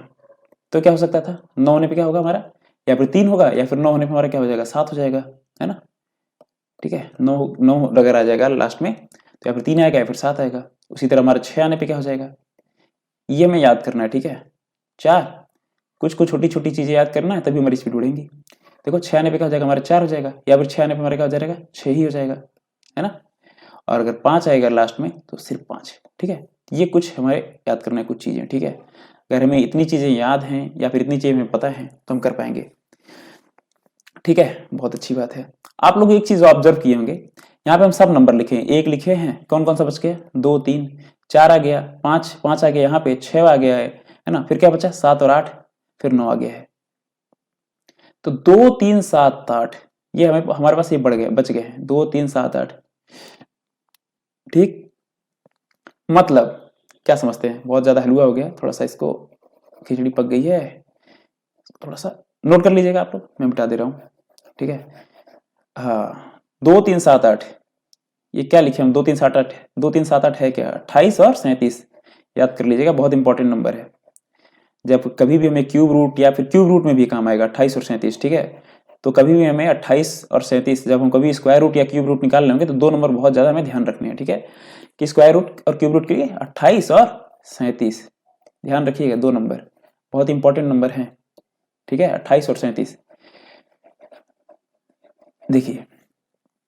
तो क्या हो सकता था, 9 होने पे क्या होगा हमारा, या फिर 3 होगा, या फिर 9 होने पे हमारा क्या हो जाएगा, 7 हो जाएगा, है ना, ठीक है। 9 अगर आ जाएगा लास्ट में तो या फिर 3 आएगा या फिर 7 आएगा। उसी तरह हमारा 6 आने पे क्या हो जाएगा, ये हमें याद करना है, ठीक है। 4, कुछ कुछ छोटी छोटी चीजें याद करना है, तभी हमारी स्पीड बढ़ेगी। देखो 6 आने पे क्या हो जाएगा, हमारा 4 हो जाएगा, या फिर 6 आने पे हमारा क्या हो जाएगा, 6 ही हो जाएगा, है ना। और अगर 5 आएगा लास्ट में तो सिर्फ 5, ठीक है। ये कुछ हमारे याद करना है, कुछ चीजें, ठीक है। अगर हमें इतनी चीजें याद हैं या फिर इतनी चीजें हमें पता है तो हम कर पाएंगे, ठीक है। बहुत अच्छी बात है। आप लोग एक चीज ऑब्जर्व किए होंगे, यहाँ पे हम सब नंबर लिखे हैं, 1 लिखे हैं, कौन कौन सा बच गया, 2 3, 4 आ गया, 5 आ गया, यहाँ पे 6 आ गया है ना, फिर क्या बचा 7 और 8, फिर 9 आ गया है। तो 2 3 7 8 ये हमारे पास ये बढ़ गए, बच गए हैं 2 3 7 8, ठीक। मतलब क्या समझते हैं, बहुत ज्यादा हलवा हो गया, थोड़ा सा इसको, खिचड़ी पक गई है, थोड़ा सा नोट कर लीजिएगा आप लोग, मैं बता दे रहा हूँ, ठीक है। हाँ, 2 3 7 8, ये क्या लिखे हम, 2 3 7 8, 2 3 7 8 है क्या, 28 और 37, याद कर लीजिएगा, बहुत इंपॉर्टेंट नंबर है। जब कभी भी हमें क्यूब रूट या फिर क्यूब रूट में भी काम आएगा 28 और 37, ठीक है। तो कभी भी हमें 28 और 37, जब हम कभी स्क्वायर रूट या क्यूब रूट निकाल लेंगे तो 2 नंबर बहुत ज्यादा हमें ध्यान रखने हैं, ठीक है, कि स्क्वायर रूट और क्यूब रूट के लिए 28 और 37, ध्यान रखिएगा, 2 नंबर बहुत इंपॉर्टेंट नंबर हैं, ठीक है, 28 और 37। देखिए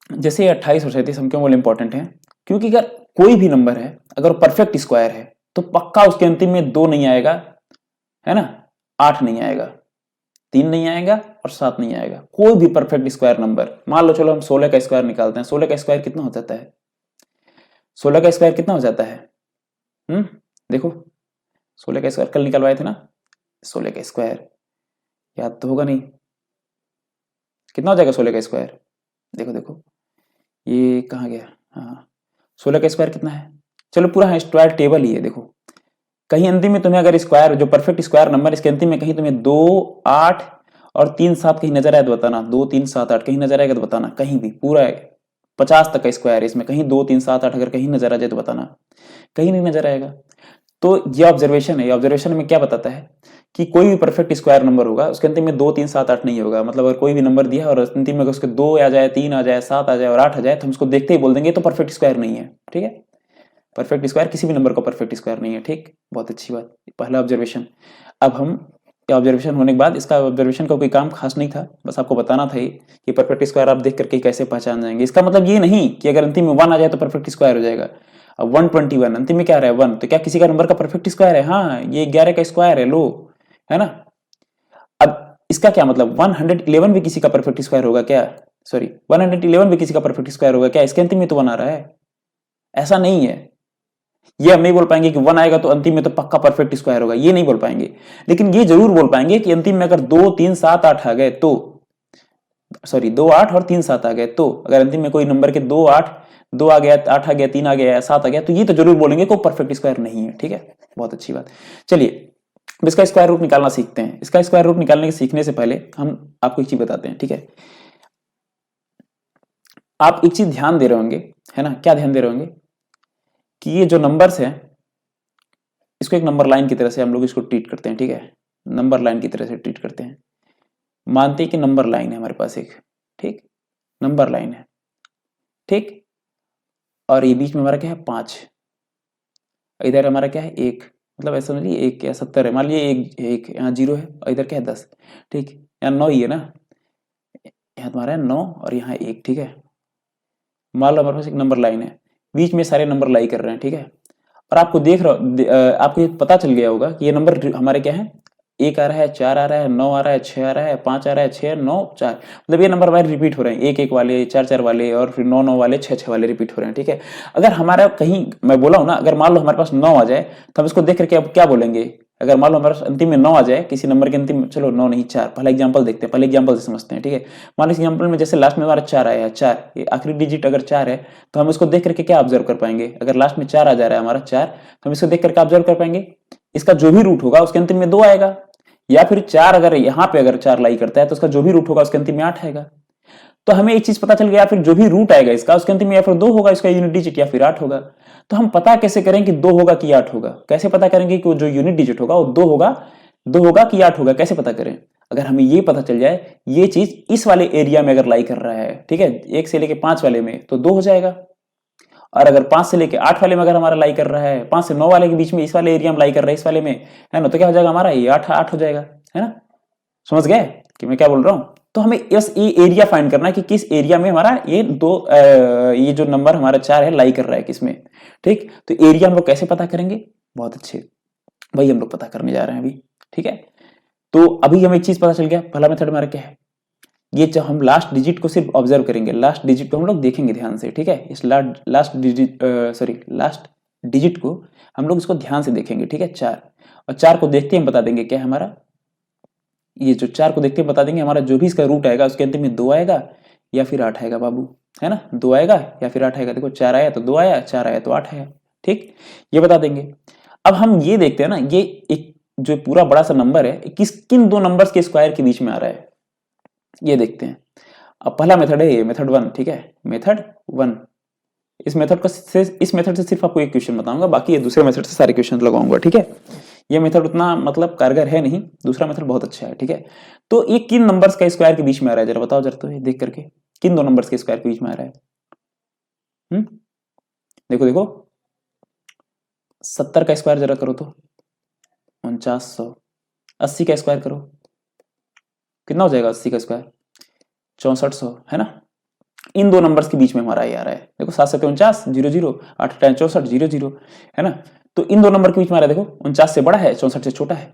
जैसे 28 और 37 हम क्यों बोले इंपॉर्टेंट है, क्योंकि अगर कोई भी नंबर है अगर परफेक्ट स्क्वायर है तो पक्का उसके अंतिम में 2 नहीं आएगा, है ना, 8 नहीं आएगा, 3 नहीं आएगा और 7 नहीं आएगा, कोई भी परफेक्ट स्क्वायर नंबर। मान लो चलो हम 16 का स्क्वायर निकालते हैं, 16 का स्क्वायर कितना हो जाता है, 16 का स्क्वायर कितना हो जाता है, देखो 16 का स्क्वायर कल निकलवाए थे ना, 16 का स्क्वायर याद तो होगा नहीं, कितना हो जाएगा 16 का स्क्वायर, देखो देखो ये कहाँ गया, हाँ 16 का स्क्वायर कितना है, चलो पूरा है स्क्वायर टेबल ही है, देखो कहीं अंतिम में तुम्हें अगर स्क्वायर जो परफेक्ट स्क्वायर नंबर इसके अंतिम में कहीं तुम्हें 2 8 और 3 7 कहीं नजर आए तो बताना, 2 3 7 8 कहीं नजर आएगा तो बताना, कहीं भी पूरा 50 तक का स्क्वायर है इसमें, कहीं 2 3 7 8 अगर कहीं नजर आ जाए तो बताना, कहीं नहीं नजर आएगा। तो ये ऑब्जर्वेशन है, ये ऑब्जर्वेशन में क्या बताता है कि कोई भी परफेक्ट स्क्वायर नंबर होगा उसके अंतिम में 2 3 7 8 नहीं होगा, मतलब अगर कोई भी नंबर दिया और अंतिम में उसके 2 आ जाए, 3 आ जाए, 7 आ जाए और 8 आ जाए तो हम उसको देखते ही बोल देंगे तो परफेक्ट स्क्वायर नहीं है, ठीक है। परफेक्ट स्क्वायर किसी भी नंबर का परफेक्ट स्क्वायर नहीं है, ठीक, बहुत अच्छी बात, पहला ऑब्जर्वेशन। अब हम ऑब्जर्वेशन होने के बाद, इसका ऑब्जर्वेशन का कोई काम खास नहीं था, बस आपको बताना था कि परफेक्ट स्क्वायर आप देख करके कैसे पहचान जाएंगे। इसका मतलब ये नहीं कि अगर अंतिम में 1 आ जाए तो परफेक्ट स्क्वायर हो जाएगा। अब 121 अंतिम में क्या रहा है 1, तो क्या किसी का नंबर का परफेक्ट स्क्वायर है, हाँ ये 11 का स्क्वायर है, लो, है ना। अब इसका क्या मतलब 111 भी किसी का परफेक्ट स्क्वायर होगा क्या, सॉरी 111 भी किसी का परफेक्ट स्क्वायर होगा क्या, इसके अंतिम में तो 1 आ रहा है, ऐसा नहीं है। ये हम नहीं बोल पाएंगे कि 1 आएगा तो अंतिम में तो पक्का परफेक्ट स्क्वायर होगा, ये नहीं बोल पाएंगे, लेकिन ये जरूर बोल पाएंगे कि अंतिम में अगर 2 3 7 8 आ गए तो, सॉरी 2 8 और 3 7 आ गए तो, अगर अंतिम में कोई नंबर के 2 8 2 आ गया, 8 आ गया, 3 आ गया, 7 आ गया, तो ये तो जरूर बोलेंगे कोई परफेक्ट स्क्वायर नहीं है, ठीक है, बहुत अच्छी बात। चलिए इसका स्क्वायर रूट निकालना सीखते हैं। इसका स्क्वायर रूट निकालने के सीखने से पहले हम आपको एक चीज बताते हैं, ठीक है। आप एक चीज ध्यान दे रहे होंगे, है ना, क्या ध्यान दे रहे होंगे कि ये जो नंबर्स है इसको एक नंबर लाइन की तरह से हम लोग इसको ट्रीट करते हैं, ठीक है, नंबर लाइन की तरह से ट्रीट करते हैं। मानते हैं कि नंबर लाइन है हमारे पास एक, ठीक, नंबर लाइन है, ठीक, और ये बीच में हमारा क्या है 5, इधर हमारा क्या है 1, मतलब ऐसा समझिए 1 क्या 70 है, मान लीजिए 1 यहाँ 0 है और इधर क्या है 10, ठीक, यहाँ 9 ही है ना, यहाँ तुम्हारा है 9 और यहाँ 1, ठीक है। मान लो हमारे पास एक नंबर लाइन है, बीच में सारे नंबर लाई कर रहे हैं, ठीक है, और आपको देख रहा आपको ये पता चल गया होगा कि ये नंबर हमारे क्या है 1 आ रहा है, 4 आ रहा है, 9 आ रहा है, 6 आ रहा है, 5 आ रहा है, 6, 9, 4, मतलब ये नंबर हमारे रिपीट हो रहे हैं, 1-1 वाले, 4-4 वाले और फिर 9-9 वाले, 6-6 वाले रिपीट हो रहे हैं। ठीक है, अगर हमारा कहीं मैं बोला हूं ना, अगर मान लो हमारे पास 9 आ जाए तो हम इसको देख करके अब क्या बोलेंगे, अगर मान लो हमारे पास अंतिम में 9 आ जाए, किसी नंबर के अंतिम में, चलो 9 नहीं 4, पहला एग्जांपल देखते हैं, पहले एग्जांपल से समझते हैं। ठीक है, मान लो इस एग्जांपल में जैसे लास्ट में हमारा 4 आया है, 4 ये आखिरी डिजिट अगर 4 है तो हम इसको देख करके क्या ऑब्जर्व कर पाएंगे, अगर लास्ट में 4 आ जा रहा है हमारा 4, तो हम इसको देख करके ऑब्जर्व कर पाएंगे इसका जो भी रूट होगा उसके अंतिम में 2 आएगा, या फिर 4 अगर यहाँ पे अगर 4 लाई करता है तो उसका जो भी रूट होगा उसके अंतिम में 8 आएगा। तो हमें एक चीज पता चल गया, फिर जो भी रूट आएगा इसका उसके अंतिम में या फिर 2 होगा इसका यूनिट डिजिट, या फिर 8 होगा। तो हम पता कैसे करें कि 2 होगा कि 8 होगा, कैसे पता करेंगे कि जो यूनिट डिजिट होगा वो 2 होगा कि 8 होगा, कैसे पता करें, अगर हमें ये पता चल जाए ये चीज इस वाले एरिया में अगर लाई कर रहा है, ठीक है, 1 से लेके 5 वाले में तो 2 हो जाएगा, और अगर 5 से लेके 8 वाले में अगर हमारा लाई कर रहा है, 5 से 9 वाले के बीच में इस वाले एरिया में लाई कर रहा है इस वाले में, है ना, तो क्या हो जाएगा हमारा ये 8 हो जाएगा, है ना, समझ गए कि मैं क्या बोल रहा हूं। तो हमें बस ये एरिया फाइंड करना है कि किस एरिया में हमारा ये जो नंबर हमारा 4 है लाई कर रहा है किसमें। ठीक, तो एरिया हम लोग कैसे पता करेंगे, बहुत अच्छे, वही हम लोग पता करने जा रहे हैं अभी। ठीक है, तो अभी हमें एक चीज पता चल गया, पहला मेथड हमारा क्या है, ये जो हम लास्ट डिजिट को सिर्फ ऑब्जर्व करेंगे, लास्ट डिजिट को हम लोग देखेंगे ध्यान से। ठीक है, इस लास्ट डिजिट को हम लोग इसको ध्यान से देखेंगे। ठीक है, 4, और 4 को देखते हम बता देंगे क्या है हमारा, ये जो 4 को देखते बता देंगे हमारा जो भी इसका रूट आएगा उसके अंतिम में 2 आएगा या फिर 8 आएगा बाबू, है ना, 2 आएगा या फिर 8 आएगा। देखो 4 आया तो 2 आया, 4 आया तो 8 आया। ठीक, ये बता देंगे। अब हम ये देखते हैं ना, ये एक जो पूरा बड़ा सा नंबर है किन 2 नंबर्स के स्क्वायर के बीच में आ रहा है, ये देखते हैं। अब पहला मेथड है ये मेथड 1। ठीक है, मेथड 1, इस मेथड से सिर्फ आपको एक क्वेश्चन बताऊंगा, बाकी ये दूसरे मेथड से सारे क्वेश्चन लगाऊंगा। ठीक है, ये मेथड उतना मतलब कारगर है नहीं, दूसरा मेथड बहुत अच्छा है। ठीक है, तो ये किन नंबर्स का स्क्वायर के बीच में आ रहा है, जरा बताओ जरा, तो ये देख करके किन 2 नंबर्स के स्क्वायर के बीच में आ रहा है। देखो देखो, 70 का स्क्वायर जरा करो तो 4900, 80 का स्क्वायर करो कितना हो जाएगा, 80 का स्क्वायर 6400, है ना, इन 2 नंबर्स के बीच में हमारा ये आ रहा है। देखो 7 7 49 0 0, 8 8 64 0 0, है ना, तो इन 2 नंबर के बीच में आ रहा है। देखो 49 से बड़ा है, 64 से छोटा है।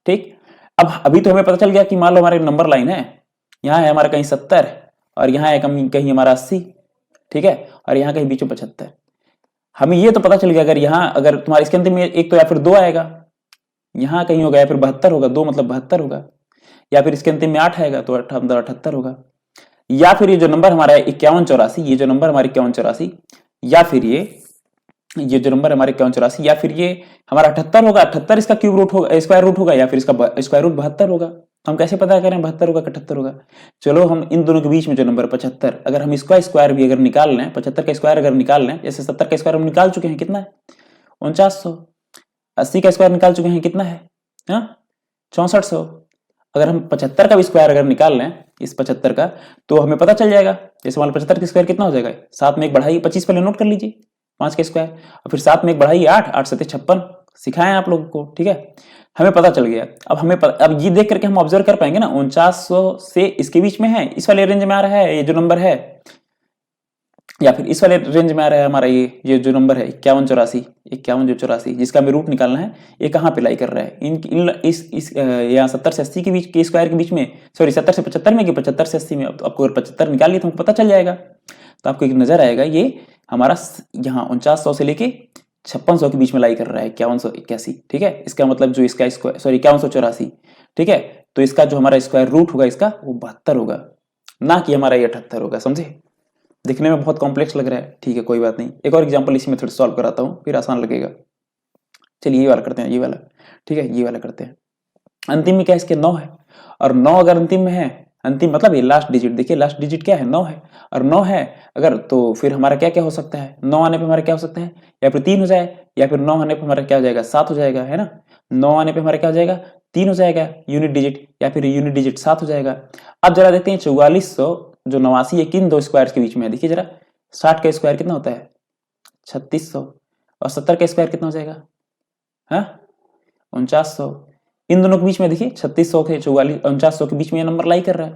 ठीक, अब अभी तो हमें पता चल गया कि मान लो हमारे नंबर लाइन है, यहाँ है हमारा कहीं 70 और यहाँ है कहीं हमारा 80, ठीक है, और यहाँ कहीं बीच में 75। हमें ये तो पता चल गया अगर यहाँ अगर तुम्हारे इसके अंतिम में एक तो या फिर 2 आएगा, यहाँ कहीं होगा, या फिर 72 होगा, 2 मतलब 72 होगा, या फिर इसके अंतिम में 8 आएगा तो 78 होगा, या फिर ये जो नंबर हमारा है 5184, ये जो नंबर हमारे 5184, या फिर ये जो नंबर हमारे 5184, या फिर ये हमारा 78 होगा, 78 इसका क्यूब रूट होगा, स्क्वायर रूट होगा, या फिर इसका स्क्वायर रूट 72 होगा। हम कैसे पता करें 72 होगा कि 78 होगा, चलो हम इन दोनों के बीच में जो नंबर 75, अगर हम इसका स्क्वायर भी अगर निकाल लें, 75 का स्क्वायर अगर निकाल लें, जैसे 70 का स्क्वायर हम निकाल चुके हैं, कितना है 4900, 80 का स्क्वायर निकाल चुके हैं, कितना है 6400, अगर हम 75 का भी स्क्वायर अगर निकाल लें इस 75 का, तो हमें पता चल जाएगा, जैसे मान लो 75 का स्क्वायर कितना हो जाएगा, 7 में 1 बढ़ाइए 25, पहले नोट कर लीजिए, 5 का स्क्वायर, और फिर 7 में 1 बढ़ाइए 8, 8 7 56, सिखाएं आप लोगों को। ठीक है, हमें पता चल गया। अब ये देख करके हम ऑब्जर्व कर पाएंगे ना, 4900 से इसके बीच में है, इस वाले रेंज में आ रहा है ये जो नंबर है, या फिर इस वाले रेंज में आ रहा है हमारा ये जो नंबर है 5184, जिसका हमें रूट निकालना है, ये कहाँ पे लाई कर रहा है, इस यहाँ 70 से 80 के बीच के स्क्वायर के बीच में, सॉरी 70 से 75 में कि 75 से 80 में। आपको अगर 75 निकाल लिया तो हमको पता चल जाएगा, तो आपको एक नजर आएगा ये हमारा यहाँ 4900 से लेके 5600 के बीच में लाई कर रहा है, 5181। ठीक है, इसका मतलब जो इसका स्क्वायर, सॉरी 5184, ठीक है, तो इसका जो हमारा स्क्वायर रूट होगा इसका वो 72 होगा, ना कि हमारा ये 78 होगा। समझे, दिखने में बहुत कॉम्प्लेक्स लग रहा है, ठीक है कोई बात नहीं, एक और एग्जांपल इसी मेथड सॉल्व कराता हूँ, फिर आसान लगेगा। चलिए ये वाला करते हैं, ये वाला, ठीक है, ये वाला करते हैं। अंतिम में क्या इसके 9 है, और 9 अगर अंतिम में है, अंतिम मतलब ये लास्ट डिजिट, देखिए लास्ट डिजिट क्या है 9 है, और 9 है अगर, तो फिर हमारा क्या क्या हो सकता है, 9 आने पे हमारा क्या हो सकता है, या फिर 3 हो जाए, या फिर 9 आने पे हमारा क्या हो जाएगा 7 हो जाएगा, है ना, 9 आने पे हमारा क्या हो जाएगा 3 हो जाएगा यूनिट डिजिट, या फिर यूनिट डिजिट 7 हो जाएगा। अब जरा देखते हैं 4400 जो 89 है किन 2 स्क्वायर के बीच में है, देखिए जरा 60 का स्क्वायर कितना होता है 3600, और 70 का स्क्वायर कितना हो जाएगा 4900, इन दोनों के बीच में देखिए 3600 के 4900 के बीच में ये नंबर लाई कर रहा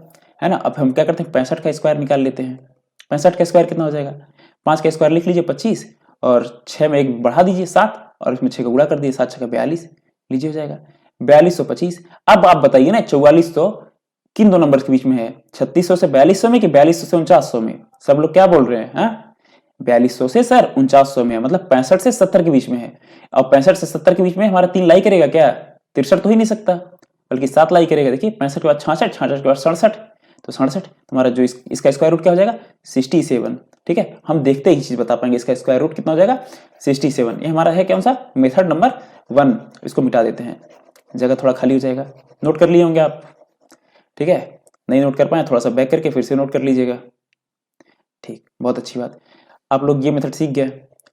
है ना। अब हम क्या करते हैं 65 का स्क्वायर निकाल लेते हैं, 65 का स्क्वायर कितना हो जाएगा, 5 का स्क्वायर लिख लीजिए 25, और 6 में 1 बढ़ा दीजिए 7, और इसमें 6 का गुणा कर दिए, 7 6 42, लीजिए हो जाएगा। 4225। अब आप बताइए ना 4400 किन दो नंबर के बीच में है, 3600 से 4200 में कि 4200 से 4900 में? सब लोग क्या बोल रहे हैं? हाँ, 4200 से सर 4900 में है, मतलब 65 से 70 के बीच में है। और 65 से 70 के बीच में हमारा 3 लाई करेगा क्या? 63 तो ही नहीं सकता, बल्कि 7 लाई करेगा। देखिए 65 के बाद 66, 66 के बाद 67, तो 67 तुम्हारा जो इसका स्क्वायर रूट क्या हो जाएगा? 67। ठीक है, हम देखते ही चीज बता पाएंगे इसका स्क्वायर रूट कितना हो जाएगा? 67। ये हमारा है कौन सा? Method number 1। इसको मिटा देते हैं, जगह थोड़ा खाली हो जाएगा। नोट कर लिए होंगे आप, ठीक है? नहीं नोट कर पाए थोड़ा सा बैक करके फिर से नोट कर लीजिएगा। ठीक, बहुत अच्छी बात। आप लोग ये मेथड सीख गए,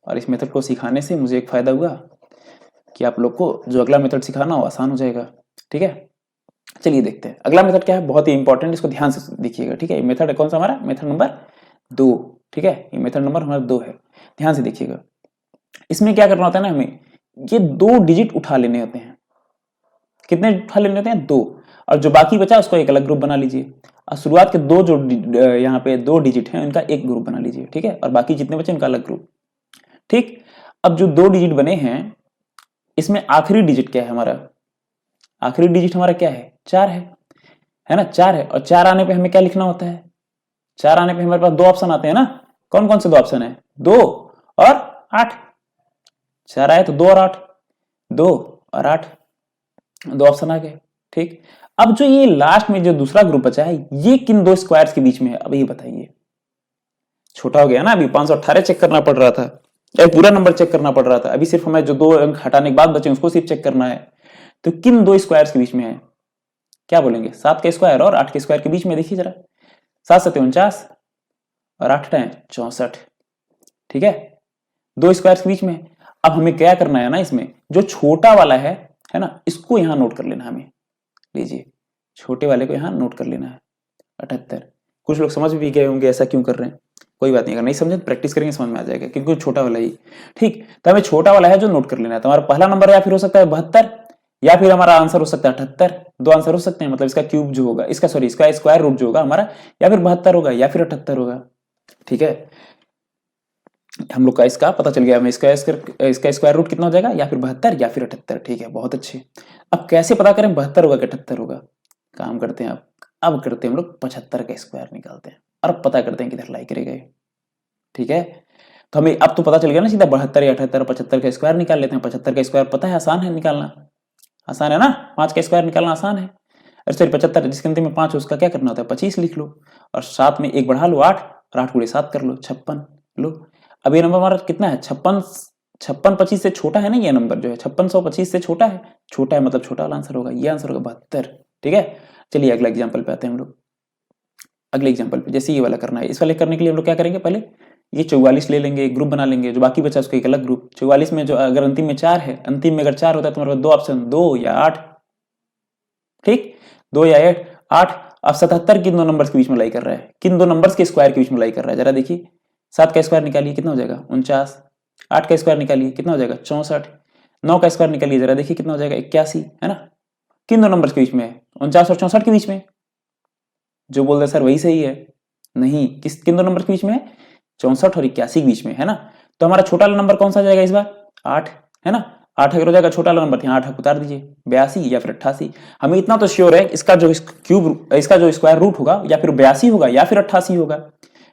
और इस मेथड को सिखाने से मुझे एक फायदा हुआ कि आप लोग को जो अगला मेथड सिखाना हो आसान हो जाएगा। ठीक है, चलिए देखते हैं अगला मेथड क्या है। बहुत ही इंपॉर्टेंट, इसको ध्यान से देखिएगा। ठीक है, ये मेथड कौन सा हमारा? Method number 2। ठीक है, ये मेथड नंबर हमारा 2 है। ध्यान से देखिएगा, इसमें क्या करना होता है ना, हमें ये 2 डिजिट उठा लेने होते हैं। कितने उठा लेने होते हैं? 2। और जो बाकी बचा उसको एक अलग ग्रुप बना लीजिए। और शुरुआत के 2 जो यहाँ पे 2 डिजिट हैं उनका एक ग्रुप बना लीजिए। ठीक है, और बाकी जितने बचे उनका अलग ग्रुप। ठीक, अब जो 2 डिजिट बने हैं इसमें आखिरी डिजिट क्या है हमारा? आखिरी डिजिट हमारा क्या है? 4 है ना? 4 है, और 4 आने पे हमें क्या लिखना होता है? 4 आने पे हमारे पास 2 ऑप्शन आते हैं ना। कौन कौन से 2 ऑप्शन है? 2 और 8। 4 आए तो 2 और 8, 2 और 8, 2 ऑप्शन आ गए। ठीक, अब जो ये लास्ट में जो दूसरा ग्रुप बचा है ये किन 2 स्क्वायर्स के बीच में है? अब ये बताइए। छोटा हो गया ना, अभी 518 चेक करना पड़ रहा था, या पूरा नंबर चेक करना पड़ रहा था। अभी सिर्फ हमें जो 2 अंक हटाने के बाद बचे उसको सिर्फ चेक करना है। तो किन 2 स्क्वायर्स के बीच में है? क्या बोलेंगे? 7 के स्क्वायर और 8 के स्क्वायर के बीच में। देखिए जरा, 7 7 49 और 8 8 64। ठीक है, 2 स्क्वायर्स के बीच में। अब हमें क्या करना है ना, इसमें जो छोटा वाला है ना, इसको यहां नोट कर लेना हमें। लीजिए, छोटे वाले को यहां नोट कर लेना है, 78। कुछ लोग समझ भी गए होंगे ऐसा क्यों कर रहे हैं, कोई बात नहीं, अगर नहीं समझे तो प्रैक्टिस करेंगे समझ में आ जाएगा, क्योंकि छोटा वाला ही। ठीक, तो हमें छोटा वाला है जो नोट कर लेना है। तो हमारा पहला नंबर या फिर हो सकता है 72, या फिर हमारा आंसर हो सकता है 78। 2 आंसर हो सकते हैं, मतलब इसका क्यूब जो होगा, इसका सॉरी इसका स्क्वायर रूट जो होगा हमारा, या फिर 72 होगा या फिर 78 होगा। ठीक है, हम लोग का इसका पता चल गया, हमें इसका स्क्वायर रूट कितना हो जाएगा, या फिर 72 या फिर 78। ठीक है, बहुत अच्छे। अब कैसे पता करें 72 होगा कि 78 होगा? काम करते हैं अब करते हैं हम लोग 75 का स्क्वायर निकालते हैं और पता करते हैं किधर लाई करेगा। ठीक है, तो हमें अब तो पता चल गया ना, सीधा 72 या 78 75 का स्क्वायर निकाल लेते हैं। 75 का स्क्वायर पता है, आसान है निकालना, आसान है ना। 5 का स्क्वायर निकालना आसान है। अरे सॉरी 75, जिसके अंतिम में 5 उसका क्या करना होता है? 25 लिख लो, और साथ में 1 बढ़ा लो 8, और 8 गुणे 7 कर लो 56 लो। अब ये नंबर हमारा कितना है? 56। 56 25 से छोटा है ना, ये नंबर जो है 5625 से छोटा है। छोटा है मतलब छोटा वाला आंसर होगा, ये आंसर होगा 72। ठीक है, चलिए अगला एग्जाम्पल पे आते हैं हम लोग। अगले एग्जाम्पल पे जैसे ये वाला करना है, इस वाले करने के लिए हम लोग क्या करेंगे? पहले ये 44 ले लेंगे, ग्रुप बना लेंगे, जो बाकी बचा उसका एक अलग ग्रुप। 44 में जो अगर अंतिम में 4 है, अंतिम में अगर 4 होता है तो हमारे पास 2 ऑप्शन, 2 या 8। ठीक, 2 या 8। अब 77 किन 2 नंबर्स के बीच में लाई कर रहा है? किन 2 नंबर्स के स्क्वायर के बीच में लाई कर रहा है? जरा देखिए, 7 का स्क्वायर निकालिए, कितना हो जाएगा? 49। 8 का स्क्वायर निकालिए, कितना हो जाएगा? 64। 9 का स्क्वायर निकालिए, जरा देखिए कितना हो जाएगा? 81, है ना। किन 2 नंबर्स के बीच में है? 49 और 64 के बीच में। जो बोल रहे सर वही सही है, नहीं, किन 2 नंबर के बीच में है? 64 और 81 के बीच में, है ना। तो हमारा छोटा वाला नंबर कौन सा जाएगा इस बार? 8, है ना। 8 अगर हो जाएगा छोटा वाला नंबर, यहाँ 8 उतार दीजिए, 82 या फिर 88। हमें इतना तो श्योर है, इसका जो क्यूब, इसका जो स्क्वायर रूट होगा या फिर 82 होगा या फिर 88 होगा,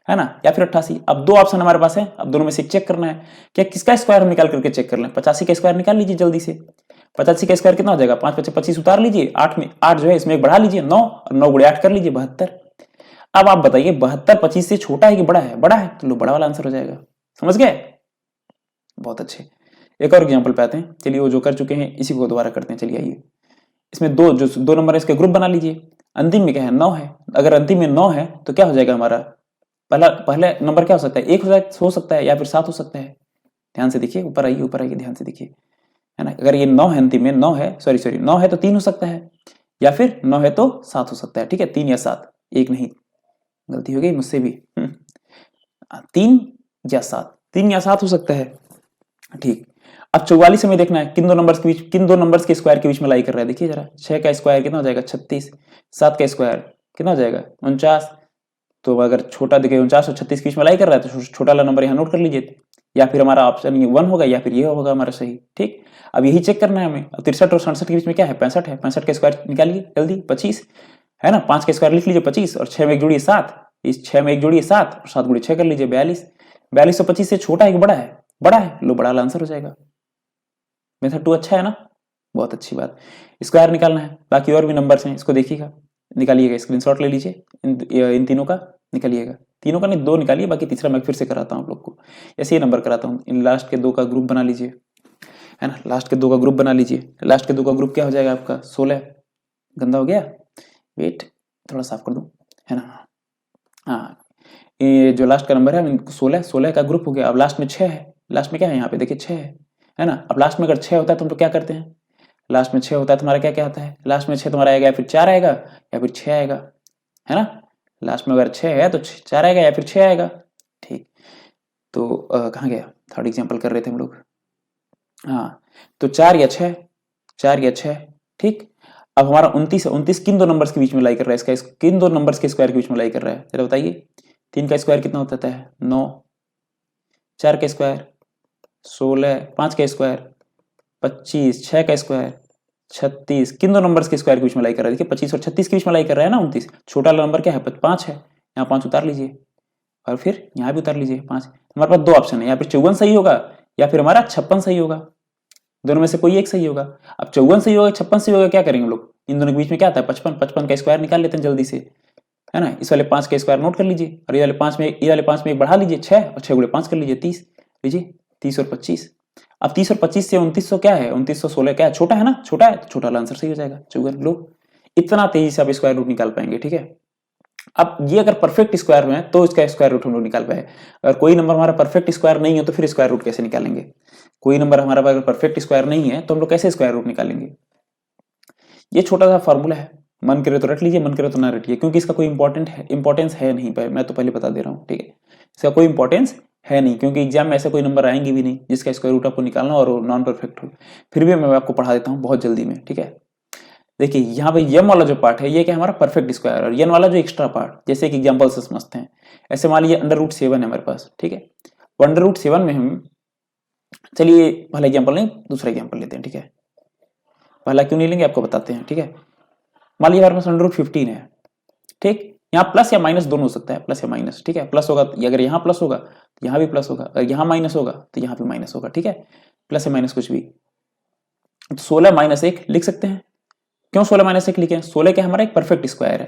है ना, या फिर 88। अब 2 ऑप्शन हमारे पास है, अब दोनों में से चेक करना है क्या किसका स्क्वायर हम निकाल करके चेक कर लें। 85 का स्क्वायर निकाल लीजिए जल्दी से। 85 का स्क्वायर कितना हो जाएगा? 5 5 25 उतार लीजिए, 8 में 8 जो है इसमें एक बढ़ा लीजिए, 9, और 9 गुणे 8 कर लीजिए, 72। अब आप बताइए 72 25 से छोटा है कि बड़ा है? बड़ा है, तो लो बड़ा वाला आंसर हो जाएगा। समझ गए? बहुत अच्छे। एक और एग्जांपल पे आते हैं, चलिए वो जो कर चुके हैं इसी को दोबारा करते हैं। चलिए आइए, इसमें 2 नंबर है, इसके ग्रुप बना लीजिए। अंतिम में क्या है? 9 है। अगर अंतिम में 9 है तो क्या हो जाएगा हमारा? पहला नंबर क्या हो सकता है? 1 हो सकता है या फिर 7 हो सकता है। ध्यान से देखिए, ऊपर आइए ध्यान से देखिए, है ना। अगर ये 9 है, अंतिम में 9 है, सॉरी 9 है तो 3 हो सकता है, या फिर 9 है तो 7 हो सकता है। ठीक है, 3 या 7, एक नहीं, गलती हो गई मुझसे भी। 3 या 7, 3 या 7 हो सकता है। ठीक, अब 44 हमें देखना है किन 2 नंबर्स के बीच, किन 2 नंबर्स के स्क्वायर के बीच में लाई कर रहा है। देखिए जरा, 6 का स्क्वायर कितना हो जाएगा? 36। 7 का स्क्वायर कितना हो जाएगा? 49। तो अगर छोटा देखिए 49 और 36 के बीच में लाई कर रहा है तो छोटा वाला नंबर यहाँ नोट कर लीजिए, या फिर हमारा ऑप्शन 1 होगा या फिर ये होगा हमारा सही। ठीक, अब यही चेक करना है हमें। अब 63 और 67 के बीच में क्या है, 65 है। 65 का स्क्वायर निकालिए जल्दी, 25 है ना। 5 का स्क्वायर लिख लीजिए 25, और 6 में एक जोड़िए 7, इस 6 में एक जोड़िए 7 और 7 गुणे 6 कर लीजिए 42। 42 तो 25 से छोटा है कि बड़ा है? बड़ा है, लो बड़ा वाला आंसर हो जाएगा। मेथड 2 अच्छा है ना, बहुत अच्छी बात। स्क्वायर निकालना है, बाकी और भी नंबर्स हैं, इसको देखिएगा, निकालिएगा, स्क्रीनशॉट ले लीजिए इन तीनों का निकालिएगा। तीनों का नहीं, 2 निकालिए, बाकी तीसरा मैं फिर से कराता हूँ आप लोग को। ऐसे ही नंबर कराता हूँ। इन लास्ट के 2 का ग्रुप बना लीजिए, है ना। लास्ट के 2 का ग्रुप बना लीजिए। लास्ट के 2 का ग्रुप क्या हो जाएगा आपका, 16। गंदा हो गया, वेट थोड़ा साफ कर दूं, है ना। हाँ, ये जो लास्ट का नंबर है 16, 16 का ग्रुप हो गया। अब लास्ट में 6 है, लास्ट में क्या है यहाँ पे देखिए 6 है ना। अब लास्ट में अगर 6 होता है तो हम लोग क्या करते हैं, लास्ट में 6 होता है तुम्हारा क्या क्या आता है, लास्ट में 6 तुम्हारा आएगा या फिर 4 आएगा या फिर 6 आएगा, है ना। लास्ट में अगर 6 है तो 4 आएगा या फिर 6 आएगा। ठीक, तो कहाँ गया, थर्ड एग्जाम्पल कर रहे थे हम लोग। हाँ, तो 4 या 6, 4 या 6, ठीक। अब हमारा 29 है, 29 किन 2 नंबर्स के बीच में लाई कर रहा है, इसका किन 2 नंबर्स के स्क्वायर के बीच में लाई कर रहा है, जरा बताइए। 3 का स्क्वायर कितना होता है, 9, 4 का स्क्वायर 16, 5 का स्क्वायर 25, 6 का स्क्वायर 36, किन 2 नंबर्स के स्क्वायर के बीच में लाई कर रहा है, देखिए 25 और 36 के बीच में लाई कर रहा है ना 29। छोटा वाला नंबर क्या है, 5 है, यहाँ 5 उतार लीजिए और फिर यहाँ भी उतार लीजिए 5। हमारे पास 2 ऑप्शन है, यहाँ पे 54 सही होगा या फिर हमारा 56 सही होगा, दोनों में से कोई एक सही होगा। अब 54 सही होगा 56 सही होगा, क्या करेंगे हम लोग, इन दोनों के बीच में क्या आता है 55, 55 का स्क्वायर निकाल लेते हैं जल्दी से, है ना। इस वाले 5 का स्क्वायर नोट कर लीजिए और ये वाले 5 में एक बढ़ा लीजिए 6 और 6 गुणे 5 कर लीजिए 30, लीजिए 30 और 25। अब 30 और 25 से 2900 क्या है, 2916 क्या है, छोटा है ना, छोटा है तो छोटा वाला आंसर सही हो जाएगा 54। लो, इतना तेजी से आप स्क्वायर रूट निकाल पाएंगे, ठीक है। अब ये अगर परफेक्ट स्क्वायर में है तो इसका स्क्वायर रूट हम लोग निकाल पाए। अगर कोई नंबर हमारा परफेक्ट स्क्वायर नहीं है तो फिर स्क्वायर रूट कैसे निकालेंगे। कोई नंबर हमारा अगर परफेक्ट स्क्वायर नहीं है तो हम लोग कैसे स्क्वायर रूट निकालेंगे। ये छोटा सा फॉर्मूला है, मन करे तो रट लीजिए, मन करे तो ना रटिए, क्योंकि इसका कोई इंपॉर्टेंस है नहीं, मैं तो पहले बता दे रहा हूँ, ठीक है। इसका कोई इंपॉर्टेंस है नहीं, क्योंकि एग्जाम में ऐसे कोई नंबर आएंगे भी नहीं जिसका स्क्वायर रूट आपको निकालना और नॉन परफेक्ट हो। फिर भी मैं आपको पढ़ा देता हूँ बहुत जल्दी में, ठीक है। देखिए यहाँ पे यम वाला जो पार्ट है ये क्या हमारा परफेक्ट स्क्वायर, और यन वाला जो एक्स्ट्रा पार्ट, जैसे कि एग्जांपल से समझते हैं। ऐसे मान लीजिए √7 है हमारे पास, ठीक है। √7 में हम, चलिए पहला एग्जांपल नहीं दूसरा एग्जांपल लेते हैं, ठीक है। पहला क्यों नहीं लेंगे आपको बताते हैं, ठीक है। मान लीजिए हमारे पास √15 है, ठीक। यहाँ प्लस या माइनस दोनों हो सकता है, प्लस या माइनस, ठीक है। प्लस होगा तो अगर यहाँ प्लस होगा तो यहाँ भी प्लस होगा, अगर यहाँ माइनस होगा तो यहाँ भी माइनस होगा, ठीक है। प्लस या माइनस कुछ भी, तो 16 - 1 लिख सकते हैं। क्यों 16 - 1 लिखे, 16 क्या हमारा एक परफेक्ट स्क्वायर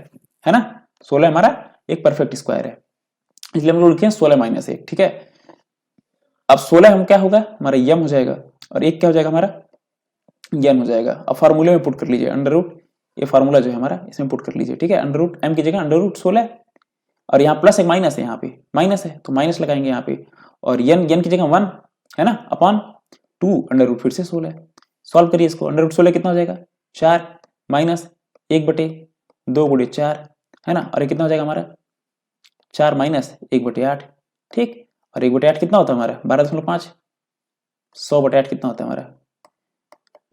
है ना। 16 हमारा एक परफेक्ट स्क्वायर है, इसलिए हम लोग लिखे 16 - 1, ठीक है। अब 16 हम क्या होगा हमारा यम हो जाएगा और 1 क्या हो जाएगा हमारा यन हो जाएगा। अब फार्मूले में पुट कर लीजिए अंडर रूट, ये फार्मूला जो है हमारा इसमें पुट कर लीजिए, ठीक है। अंडर रूट एम की जगह अंडर रूट 16, और यहाँ प्लस एक माइनस है, यहाँ पे माइनस है तो माइनस लगाएंगे यहाँ पे, और यन की जगह 1 है ना, अपॉन 2 अंडर रूट फिर से 16। सॉल्व करिए इसको, अंडर रूट 16 कितना हो जाएगा 4 माइनस 1/2 गुणे 4, है ना। और ये कितना हो जाएगा हमारा 4 माइनस 1/8, ठीक। और 1/8 कितना होता है हमारा 12.5, 100/8 कितना होता है हमारा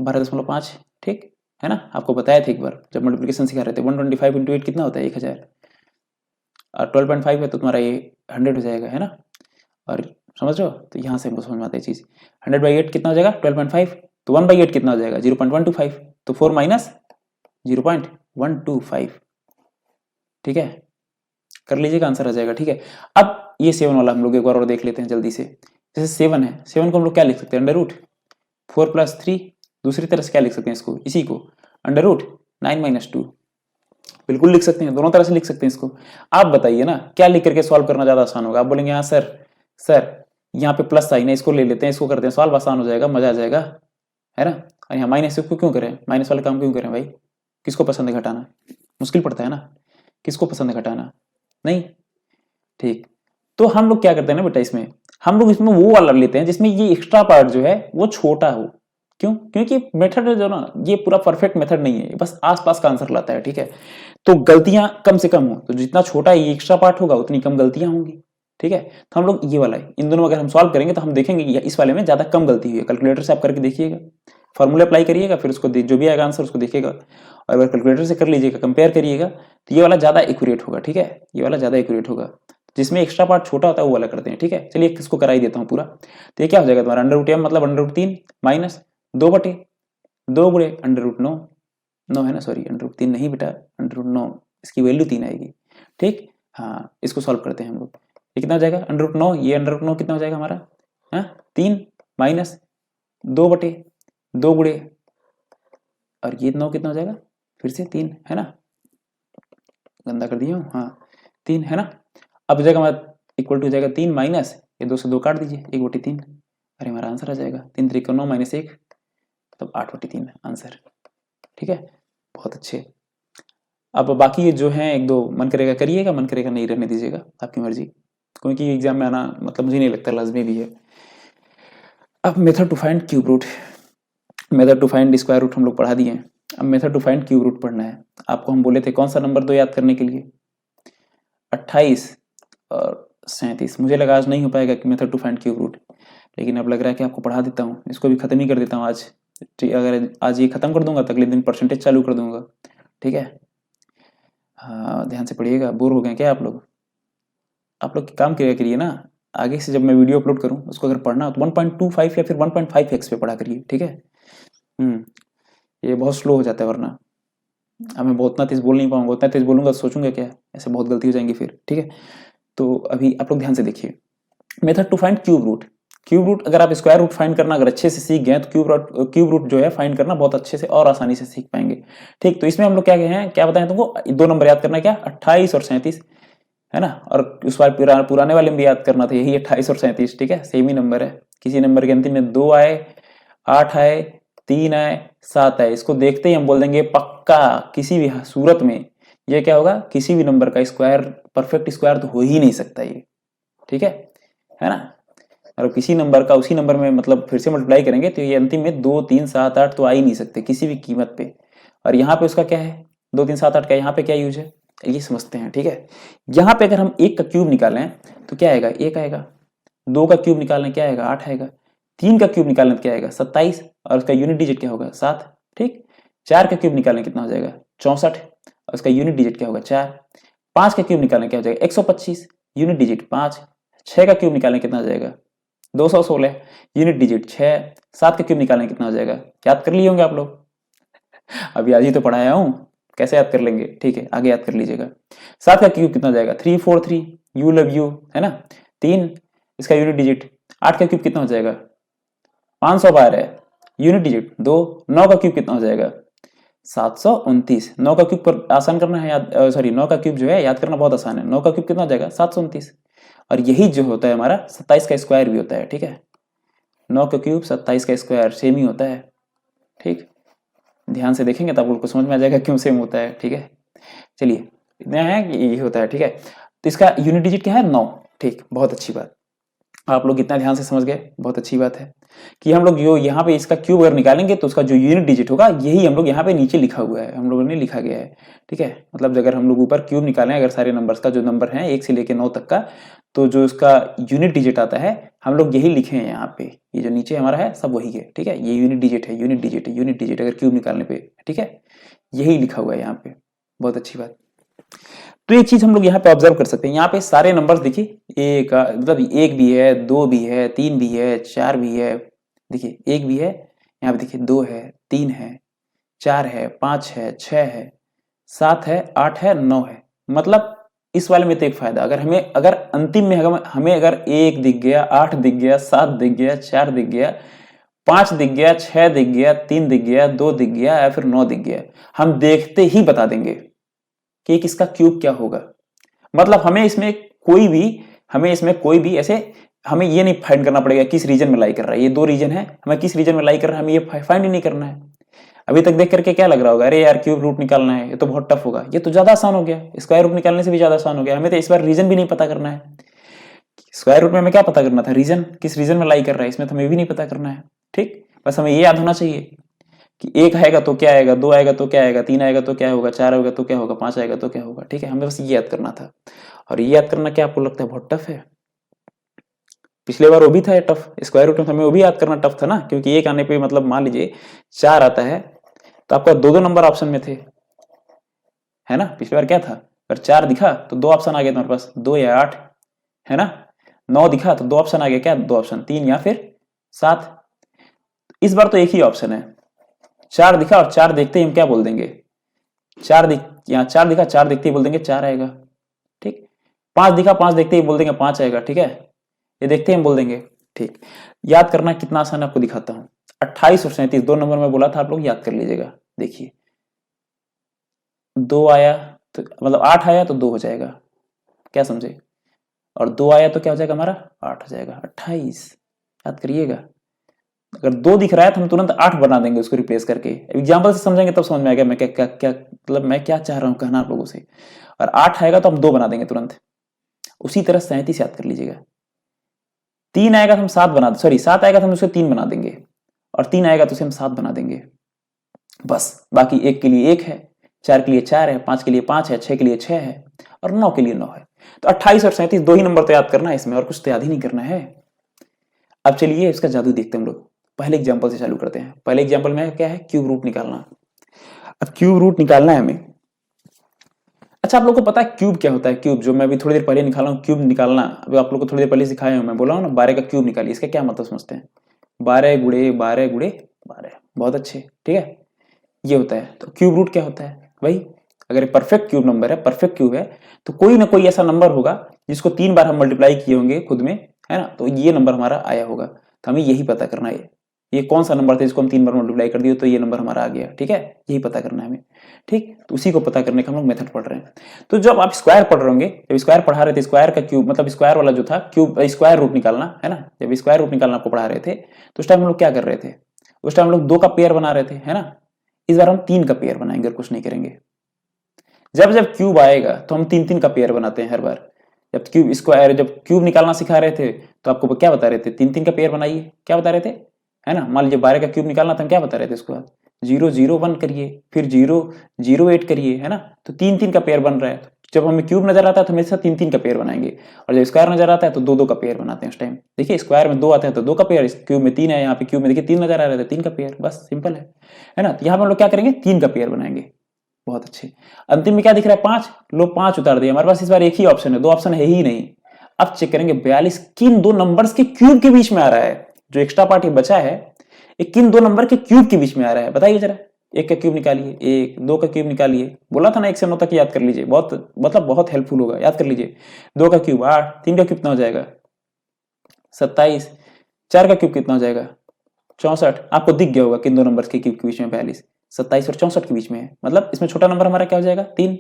12.5, ठीक है ना। आपको बताया था एक बार जब मल्टीप्लिकेशन सिखा रहे थे, 125 × 8 कितना होता है 1000, और 12.5 है तो तुम्हारा ये 100 हो जाएगा, है ना। और समझ रहे हो, तो यहाँ से हमको समझ में आता है चीज। 100/8 कितना हो जाएगा 12.5, तो 1/8 कितना हो जाएगा 0.125, तो 4 माइनस 0.125, ठीक है। कर लीजिएगा, आंसर आ जाएगा, ठीक है। अब ये 7 वाला हम लोग एक बार और देख लेते हैं जल्दी से। जैसे 7 है, 7 को हम लोग क्या लिख सकते हैं अंडर रूट 4 + 3, दूसरी तरह से क्या लिख सकते हैं इसको, इसी को अंडर रूट 9 - 2, बिल्कुल लिख सकते हैं, दोनों तरह से लिख सकते हैं इसको। आप बताइए ना क्या लिख करके सॉल्व करना ज्यादा आसान होगा। आप बोलेंगे हाँ सर यहाँ पे प्लस साइन है, इसको ले लेते हैं, इसको करते हैं सॉल्व, आसान हो जाएगा, मजा आ जाएगा, है ना। और यहाँ माइनस को क्यों करें, माइनस वाला काम क्यों करें भाई, किसको पसंद है घटाना, मुश्किल पड़ता है ना, किसको पसंद है घटाना, नहीं, ठीक। तो हम लोग क्या करते हैं ना बेटा, इसमें हम लोग इसमें वो वाला लेते हैं जिसमें ये एक्स्ट्रा पार्ट जो है वो छोटा हो। क्यों, क्योंकि मेथड जो ना ये पूरा परफेक्ट मेथड नहीं है, बस आसपास का आंसर लाता है, ठीक है। तो गलतियां कम से कम हो, तो जितना छोटा ये एक्स्ट्रा पार्ट होगा उतनी कम गलतियां होंगी, ठीक है। तो हम लोग ये वाला है, इन दोनों अगर हम सॉल्व करेंगे तो हम देखेंगे कि इस वाले में ज्यादा कम गलती हुई है। कैलकुलेटर से आप करके देखिएगा, फॉर्मूला अप्लाई करिएगा, फिर उसको जो भी आएगा आंसर उसको देखिएगा, और अगर कैलकुलेटर से कर लीजिएगा, कंपेयर करिएगा, तो ये वाला ज्यादा एक्यूरेट होगा, ठीक है। ये वाला ज्यादा एक्यूरेट होगा, जिसमें एक्स्ट्रा पार्ट छोटा होता है वो वाला करते हैं, ठीक है। चलिए इसको करा ही देता हूँ पूरा। तो ये क्या हो जाएगा तुम्हारा अंडर रूट m मतलब अंडर रूट 3 माइनस 2 गुणे √9, 9 है ना, सॉरी √3 नहीं बेटा, √9 इसकी वैल्यू 3 आएगी। ठीक, हाँ इसको सॉल्व करते हैं हम लोग। ये कितना हो जाएगा √9, ये √9 कितना हो जाएगा हमारा, हाँ 3 माइनस 2 गुणे, और ये 9 कितना हो जाएगा, फिर से 3 है ना, गंदा कर दिया हूँ, हाँ 3 है ना। अब हो जाएगा हमारा इक्वल टू हो जाएगा 3 माइनस, ये 2 से 2 काट दीजिए, 1/3, अरे हमारा आंसर आ जाएगा 3 3 9 माइनस 1, तब 8/3 आंसर। ठीक है, बहुत अच्छे। अब बाकी ये जो है एक दो मन करेगा करिएगा, मन करेगा नहीं रहने दीजिएगा, आपकी मर्जी, क्योंकि एग्जाम में आना मतलब मुझे नहीं लगता लाजमी भी है। अब method to find cube root, method to find square root हम लोग पढ़ा दिए हैं, अब method to find cube root पढ़ना है। आपको हम बोले थे कौन सा नंबर दो याद करने के लिए, 28 और 37। मुझे लगा आज नहीं हो पाएगा कि method to find cube root, लेकिन अब लग रहा है कि आपको पढ़ा देता हूँ, इसको भी खत्म ही कर देता हूँ आज। अगर आज ये खत्म कर दूंगा तो अगले दिन परसेंटेज चालू कर दूंगा। ठीक है, हाँ ध्यान से पढ़िएगा, बोर हो गए क्या आप लोग? आप लोग काम किया करिए ना, आगे से जब मैं वीडियो अपलोड करूँ उसको अगर पढ़ना हो तो 1.25 या फिर 1.5x पे पढ़ा करिए। ठीक है, ये बहुत स्लो हो जाता है, वरना अब मैं बहुत ना तेज बोल नहीं पाऊंगा, उतना तेज बोलूंगा तो सोचूंगा क्या, ऐसे बहुत गलती हो जाएंगी फिर। ठीक है, तो अभी आप लोग ध्यान से देखिए, method to find cube root. Cube root अगर आप स्क्वायर रूट फाइंड करना अगर अच्छे से सीख गए तो क्यूब रूट जो है फाइंड करना बहुत अच्छे से और आसानी से सीख पाएंगे। ठीक, तो इसमें हम लोग क्या कहे हैं, क्या बताएं तुमको, 2 नंबर याद करना है, क्या 28 और 37 है ना, और उस बार पुराने वाले में भी याद करना था, यही 28 और 37। ठीक है, सेम ही नंबर है, किसी नंबर के अंतिम में 2 आए, 8 आए, 3 आए, 7 आए, इसको देखते ही हम बोल देंगे पक्का किसी भी सूरत में ये क्या होगा, किसी भी नंबर का स्क्वायर, परफेक्ट स्क्वायर तो हो ही नहीं सकता ये। ठीक है ना, और किसी नंबर का उसी नंबर में मतलब फिर से मल्टीप्लाई करेंगे तो ये अंतिम में 2 3 7 8 तो आ ही नहीं सकते किसी भी कीमत पे। और यहाँ पे उसका क्या है, 2 3 7 8 का यहाँ पे क्या यूज है ये समझते हैं। ठीक है, यहाँ पे अगर हम 1 का क्यूब निकालें तो क्या आएगा, 1 आएगा, 2 का क्यूब निकालने क्या आएगा, 8 आएगा, 3 का क्यूब निकालने क्या आएगा, 27, और उसका यूनिट डिजिट क्या होगा, 7। ठीक, 4 का क्यूब निकालने कितना हो जाएगा, 64, और उसका यूनिट डिजिट क्या होगा, 4। 5 का क्यूब निकालने क्या हो जाएगा, 125, यूनिट डिजिट 5। 6 का क्यूब निकालने कितना हो जाएगा, 216, यूनिट डिजिट 6। 7 का क्यूब निकालने कितना हो जाएगा, याद कर लिए होंगे आप लोग, अभी आज ही तो पढ़ाया हूं, कैसे याद कर लेंगे। ठीक है, आगे याद कर लीजिएगा। 7 का क्यूब कितना हो जाएगा, 343, यू लव यू है ना, 3, इसका यूनिट डिजिट। 8 का क्यूब कितना हो जाएगा, 512 है, यूनिट डिजिट 2। 9 का क्यूब कितना हो जाएगा, 729। 9 का क्यूब पर आसान करना है याद, सॉरी 9 का क्यूब जो है याद करना बहुत आसान है, 9 का क्यूब कितना हो जाएगा, 729। और यही जो होता है हमारा 27 का स्क्वायर भी होता है। ठीक है, 9 का क्यूब 27 का स्क्वायर सेम ही होता है। ठीक, ध्यान से देखेंगे तो आप लोग को समझ में आ जाएगा क्यों सेम होता है। ठीक है, चलिए इतना है कि ये होता है। ठीक है, तो इसका यूनिट डिजिट क्या है, 9। ठीक, बहुत अच्छी बात, आप लोग इतना ध्यान से समझ गए, बहुत अच्छी बात है कि हम लोग जो यहाँ पे इसका क्यूब अगर निकालेंगे तो उसका जो यूनिट डिजिट होगा यही हम लोग यहाँ पे नीचे लिखा हुआ है, हम लोगों ने लिखा गया है। ठीक है, मतलब अगर हम लोग ऊपर क्यूब निकालें अगर सारे नंबर्स का, जो नंबर है 1 से लेकर 9 तक का, तो जो उसका यूनिट डिजिट आता है हम लोग यही लिखे हैं यहाँ पे, ये जो नीचे हमारा है सब वही है। ठीक है, ये यूनिट डिजिट है, यूनिट डिजिट है, यूनिट डिजिट अगर क्यूब निकालने पे। ठीक है, यही लिखा हुआ है यहाँ पे, बहुत अच्छी बात। तो एक चीज हम लोग यहाँ पे ऑब्जर्व कर सकते हैं, यहाँ पे सारे नंबर्स देखिए, एक मतलब 1 भी है, 2 भी है, 3 भी है, 4 भी है, देखिए 1 भी है, यहाँ पे देखिए 2 है, 3 है, 4 है, 5 है, 6 है, 7 है, 8 है, 9 है। मतलब इस वाले में तो एक फायदा, अगर अंतिम में हमें अगर 1 दिख गया, 8 दिख गया, 7 दिख गया, 4 दिख गया, 5 दिख गया, 6 दिख गया, 3 दिख गया, 2 दिख गया या फिर 9 दिख गया, हम देखते ही बता देंगे कि इसका क्यूब क्या होगा। मतलब हमें इसमें कोई भी ऐसे हमें ये नहीं फाइंड करना पड़ेगा किस रीजन में लाई कर रहा है, ये 2 रीजन है, हमें किस रीजन में लाई कर रहा है हमें ये फाइंड ही नहीं करना है। अभी तक देख करके क्या लग रहा होगा, अरे यार क्यूब रूट निकालना है ये तो बहुत टफ होगा, ये तो ज्यादा आसान हो गया, स्क्वायर रूट निकालने से भी ज्यादा आसान हो गया। हमें तो इस बार रीजन भी नहीं पता करना है, स्क्वायर रूट में हमें क्या पता करना था, रीजन, किस रीजन में लाई कर रहा है, इसमें तो हमें भी नहीं पता करना है। ठीक, बस हमें ये याद होना चाहिए कि 1 आएगा तो क्या आएगा, 2 आएगा तो क्या आएगा, 3 आएगा तो क्या होगा, 4 आएगा तो क्या होगा, 5 आएगा तो क्या होगा। ठीक है, हमें बस ये याद करना था। और ये याद करना क्या आपको लगता है बहुत टफ है? पिछले बार वो भी था टफ, स्क्वायर रूट में हमें वो भी याद करना टफ था ना, क्योंकि 1 आने पे मतलब मान लीजिए 4 आता है तो आपका 2 नंबर ऑप्शन में थे, है ना। पिछली बार क्या था, अगर 4 दिखा तो 2 ऑप्शन आ गया तुम्हारे पास, 2 या 8, है ना। 9 दिखा तो 2 ऑप्शन आ गया, क्या 2 ऑप्शन, 3 या फिर 7। इस बार तो एक ही ऑप्शन है, 4 दिखा और 4 देखते ही हम क्या बोल देंगे, यहाँ 4 दिखा, 4 देखते ही बोल देंगे 4 आएगा, ठीक। 5 दिखा, 5 देखते ही बोल देंगे 5 आएगा, ठीक है। ये देखते ही हम बोल देंगे, ठीक। याद करना कितना आसान है आपको दिखाता हूं। 28 और 37 दो नंबर में बोला था, आप लोग याद कर लीजिएगा। देखिए 2 आया तो मतलब 8 आया तो 2 हो जाएगा, क्या समझे, और 2 आया तो क्या हो जाएगा हमारा 8 हो जाएगा, 28। याद करिएगा, अगर 2 दिख रहा है तो हम तुरंत 8 बना देंगे उसको रिप्लेस करके। एग्जाम्पल से समझेंगे तब समझ में आएगा मैं क्या क्या क्या मतलब मैं क्या चाह रहा हूँ कहना आप लोगों से। और 8 आएगा तो हम 2 बना देंगे तुरंत। उसी तरह 37 याद कर लीजिएगा। 3 आएगा तो हम 7 बना, सॉरी 7 आएगा तो हम उसे 3 बना देंगे, और 3 आएगा तो उसे हम 7 बना देंगे, बस। बाकी 1 के लिए 1 है, 4 के लिए 4 है, 5 के लिए 5 है, 6 के लिए 6 है, और 9 के लिए 9 है। तो 28 और 37 दो ही नंबर तो याद करना है इसमें, और कुछ तो याद ही नहीं करना है। अब चलिए इसका जादू देखते हैं हम लोग। पहले एग्जाम्पल से चालू करते हैं। पहले एग्जाम्पल में क्या है, क्यूब रूट निकालना। अब क्यूब रूट निकालना है हमें। अच्छा, आप लोग को पता है क्यूब क्या होता है? क्यूब जो मैं अभी थोड़ी देर पहले निकाला हूँ, क्यूब निकालना अभी आप लोग को थोड़ी देर पहले सिखाया हूँ, मैं बोला हूँ ना 12 का क्यूब निकालिए। इसका क्या मतलब समझते हैं? 12 गुणे 12 गुणे 12। बहुत अच्छे, ठीक है, ये होता है। तो क्यूब रूट क्या होता है भाई? अगर परफेक्ट क्यूब नंबर है, परफेक्ट क्यूब है, तो कोई ना कोई ऐसा नंबर होगा जिसको 3 बार हम मल्टीप्लाई किए होंगे खुद में, है ना, तो ये नंबर हमारा आया होगा। तो हमें यही पता करना है ये कौन सा नंबर था जिसको हम 3 बार मल्टीप्लाई कर दिए तो ये नंबर हमारा आ गया, ठीक है। यही पता करना है हमें, ठीक। तो उसी को पता करने का हम लोग मेथड पढ़ रहे हैं। तो जब आप स्क्वायर पढ़ रहे होंगे, जब स्क्वायर पढ़ा रहे थे, स्क्वायर का क्यूब मतलब स्क्वायर वाला जो था क्यूब, स्क्वायर रूट निकालना है ना, जब स्क्वायर रूट निकालना आपको पढ़ा रहे थे तो उस टाइम हम लोग क्या कर रहे थे? उस टाइम हम लोग 2 का पेयर बना रहे थे, है ना। इस बार हम 3 का पेयर बनाएंगे और कुछ नहीं करेंगे। जब जब क्यूब आएगा तो हम 3 3 का पेयर बनाते हैं हर बार। जब क्यूब स्क्वायर, जब क्यूब निकालना सिखा रहे थे तो आपको क्या बता रहे थे? 3 3 का पेयर बनाइए, क्या बता रहे थे, है ना। मान लीजिए 12 का क्यूब निकालना था, हम क्या बता रहे थे? उसके बाद 0 0 1 करिए, फिर 0 0 8 करिए, है ना। तो 3 3 का पेयर बन रहा है। जब हमें क्यूब नजर आता है तो हमेशा 3 3 का पेयर बनाएंगे, और जब स्क्वायर नजर आता है तो 2 2 का पेयर बनाते हैं उस टाइम। देखिए स्क्वायर में 2 आते हैं तो 2 का पेयर, क्यूब में 3 है, यहाँ पे क्यूब में देखिए 3 नजर आ रहे थे, 3 का पेयर, बस सिंपल है ना। तो यहाँ पे हम लोग क्या करेंगे? 3 का पेयर बनाएंगे। बहुत अच्छे। अंतिम में क्या दिख रहा है? 5। लो 5 उतार दिया। हमारे पास इस बार एक ही ऑप्शन है, 2 ऑप्शन है ही नहीं। अब चेक करेंगे 42 किन 2 नंबर्स के क्यूब के बीच में आ रहा है। जो एक्स्ट्रा पार्ट बचा है एक किन 2 नंबर के क्यूब के बीच में आ रहा है, बताइए जरा। 1 का क्यूब निकालिए, 1 2 का क्यूब निकालिए। बोला था ना 1 से 9 तक याद कर लीजिए, बहुत मतलब बहुत हेल्पफुल होगा, याद कर लीजिए। 2 का क्यूब 8, 3 का क्यूब कितना हो जाएगा? 27, 4 का क्यूब कितना हो जाएगा? 64। आपको दिख गया होगा किन 2 नंबर्स के क्यूब के बीच में 42, 27 और 64 के बीच में है। मतलब इसमें छोटा नंबर हमारा क्या हो जाएगा? 3।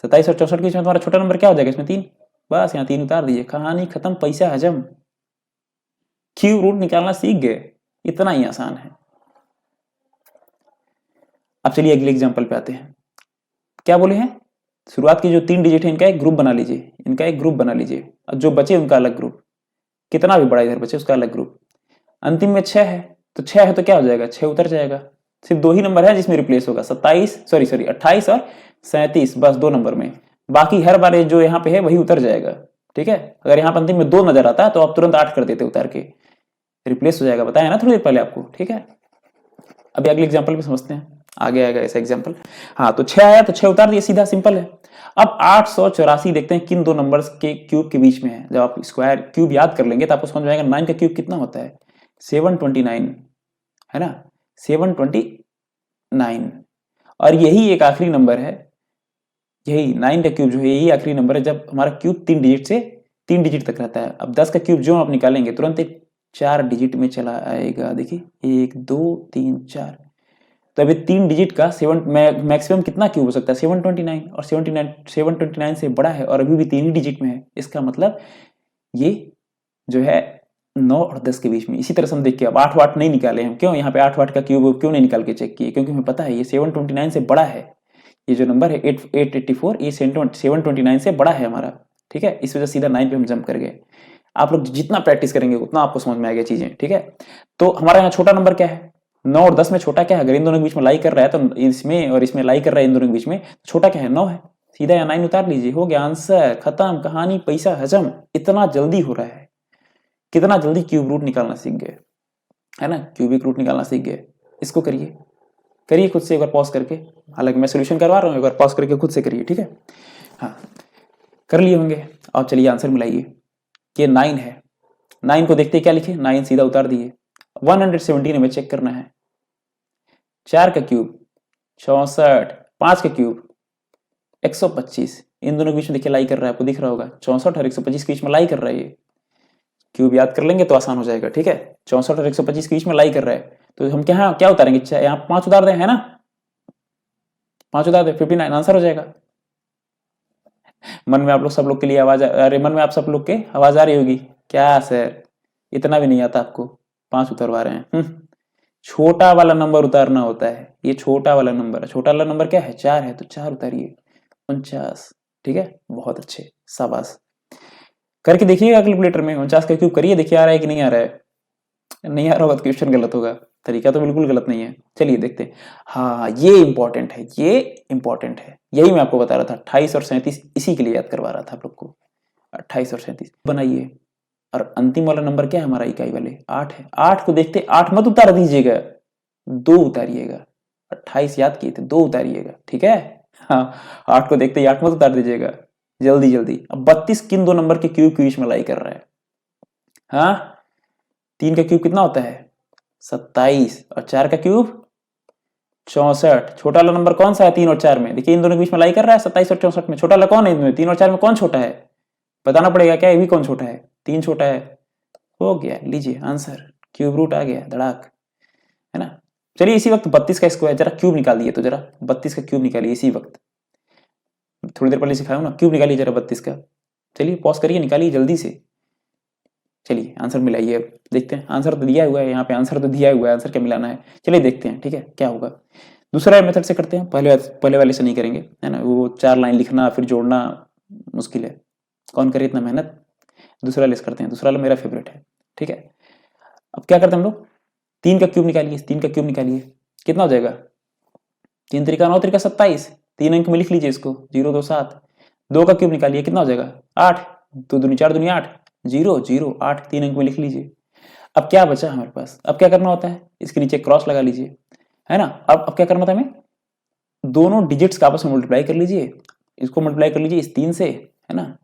27 और 64 के बीच में तुम्हारा छोटा नंबर क्या हो जाएगा? इसमें 3। बस यहाँ 3 उतार दीजिए, कहानी खत्म, पैसा हजम। क्यूब रूट निकालना सीख गए, इतना ही आसान है। अब चलिए अगले एग्जांपल पे आते हैं। क्या बोले हैं? शुरुआत की जो 3 डिजिट है इनका एक ग्रुप बना लीजिए, इनका एक ग्रुप बना लीजिए, और जो बचे उनका अलग ग्रुप। कितना भी बड़ा इधर बचे उसका अलग ग्रुप। अंतिम में 6 है, तो 6 है तो क्या हो जाएगा? 6 उतर जाएगा। सिर्फ 2 ही नंबर है जिसमें रिप्लेस होगा, 28 और 37, बस 2 नंबर में। बाकी हर बार जो यहाँ पे है वही उतर जाएगा, ठीक है। अगर यहाँ पर अंतिम में 2 नजर आता है तो आप तुरंत 8 कर देते उतार के, रिप्लेस हो जाएगा, बताया ना थोड़ी देर पहले आपको, ठीक है। अभी अगले एग्जाम्पल में समझते हैं, आगे आएगा ऐसा एग्जाम्पल। हाँ, तो 6 आया तो 6 उतार दिए, सीधा सिंपल है। अब 884 देखते हैं किन 2 नंबर्स के क्यूब के बीच में है। जब आप स्क्वायर क्यूब याद कर लेंगे तो आपको समझ में आएगा 9 का क्यूब कितना होता है? 729, है ना, 729। और यही एक आखिरी नंबर है, यही 9 का क्यूब जो है यही आखिरी नंबर है जब हमारा क्यूब 3 डिजिट से 3 डिजिट तक रहता है। अब 10 का क्यूब जो आप निकालेंगे तुरंत एक 4 डिजिट में चला आएगा। देखिए 1 2 3 4। तो अभी 3 डिजिट का मैक्सिमम कितना क्यूब हो सकता है? 729, और 729 से बड़ा है और अभी भी 3 ही डिजिट में है। इसका मतलब ये जो है 9 और 10 के बीच में। इसी तरह से हम देखिए अब 8 वाट नहीं निकाले हम, क्यों? यहाँ पे 8 वाट का क्यूब क्यों नहीं निकाल के चेक किए? क्योंकि हमें पता है ये 729 से बड़ा है। ये जो नंबर है 884 ये 729 से बड़ा है हमारा, ठीक है। इस वजह से सीधा 9 पे हम जंप कर गए। आप लोग जितना प्रैक्टिस करेंगे उतना आपको समझ में आएगा चीजें, ठीक है। तो हमारा यहाँ छोटा नंबर क्या है? 9 और 10 में छोटा क्या है? अगर इन दोनों के बीच में लाई कर रहा है तो इसमें और इसमें लाई कर रहा है, इन दोनों के बीच में छोटा क्या है? 9 है। सीधा यहाँ 9 उतार लीजिए, हो गया आंसर, खत्म कहानी, पैसा हजम। इतना जल्दी हो रहा है, कितना जल्दी क्यूब रूट निकालना सीख गए, है ना, क्यूबिक रूट निकालना सीख गए। इसको करिए, करिए खुद से एक बार पॉज करके, हालांकि मैं सोल्यूशन करवा रहा हूँ, एक बार पॉज करके खुद से करिए, ठीक है। हाँ, कर लिए होंगे। अब चलिए आंसर मिलाइए। ये 9 है, 9 को देखते क्या लिखे? 9 सीधा उतार दिए, 117 हमें चेक करना है। 4 का क्यूब 64, 5 का क्यूब 125, इन दोनों के बीच में देखिए लाई कर रहा है, आपको दिख रहा होगा 64 और 125 के बीच में लाई कर रहा है। ये क्यूब याद कर लेंगे तो आसान हो जाएगा, ठीक है। 64 और 125 के बीच में लाई कर रहा है, तो हम क्या उतारेंगे, यहाँ 5 उतार दें, है ना, 5 उतार दें, 59 आंसर हो जाएगा। मन में आप लोग सब लोग के लिए आवाज, अरे मन में आप सब लोग के आवाज आ रही होगी, क्या सर इतना भी नहीं आता आपको, 5 उतारवा रहे हैं। छोटा वाला नंबर उतारना होता है, ये छोटा वाला नंबर है। छोटा वाला नंबर क्या है, 4 है, तो 4 उतारिए, 49, ठीक है, बहुत अच्छे, शाबाश। करके देखिएगा कैलकुलेटर में 49 का क्यूब करिए, देखिए आ रहा है कि नहीं आ रहा है। नहीं आ रहा होगा तो क्वेश्चन गलत होगा, तरीका तो बिल्कुल गलत नहीं है। चलिए देखते हैं, हाँ ये इंपॉर्टेंट है, ये इंपॉर्टेंट है, यही मैं आपको बता रहा था। 28 और 37 इसी के लिए याद करवा रहा था आप लोग को। 28 और 37 बनाइए, और अंतिम वाला नंबर क्या है हमारा, इकाई वाले 8 है। 8 को देखते, 8 मत उतार दीजिएगा, 2 उतारिएगा। 28 याद किए थे, 2 उतारिएगा, ठीक है। हाँ 8 को देखते 8 मत उतार दीजिएगा, जल्दी जल्दी। अब 32 किन दो नंबर के क्यूब के बीच में लाई कर रहा है, हाँ 3 का क्यूब कितना होता है 27, और 4 का क्यूब 64। छोटा वाला नंबर कौन सा है 3 और 4 में, देखिए इन दोनों के बीच में लाई कर रहा है 27 और 64 में। छोटा वाला कौन है इनमें, 3 और 4 में कौन छोटा है, बताना पड़ेगा क्या, ये भी कौन छोटा है, 3 छोटा है। हो गया, लीजिए आंसर, क्यूब रूट आ गया धड़ाक, है ना। चलिए इसी वक्त 32 का स्क्वायर जरा क्यूब निकालिए, तो जरा 32 का क्यूब निकालिए इसी वक्त, थोड़ी देर पहले सिखाया ना, क्यूब निकालिए जरा 32 का। चलिए पॉज करिए, निकालिए जल्दी से। चलिए आंसर मिलाइए, अब देखते हैं, आंसर तो दिया हुआ है यहाँ पे, आंसर तो दिया हुआ है, आंसर क्या मिलाना है, चलिए देखते हैं, ठीक है क्या होगा। दूसरा मेथड से करते हैं, पहले वाले से नहीं करेंगे, है ना, वो 4 लाइन लिखना फिर जोड़ना मुश्किल है, कौन करे इतना मेहनत। दूसरा वाले से करते हैं, दूसरा वाला मेरा फेवरेट है, ठीक है। अब क्या करते हैं हम लोग, 3 का क्यूब निकालिए, 3 का क्यूब निकालिए, कितना हो जाएगा, 3 त्रिका 9 त्रिका 27, 3 अंक में लिख लीजिए इसको, 0 2 7। 2 का क्यूब निकालिए, कितना हो जाएगा 8, 2 दूनी 4 दूनी 8, 0 0 8, 3 अंक में लिख लीजिए। अब क्या बचा हमारे पास, अब क्या करना होता है, इसके नीचे क्रॉस लगा लीजिए, है ना। अब क्या करना था हमें, दोनों डिजिट्स का आपस में मल्टीप्लाई कर लीजिए, इसको मल्टीप्लाई कर लीजिए इस 3 से, है ना,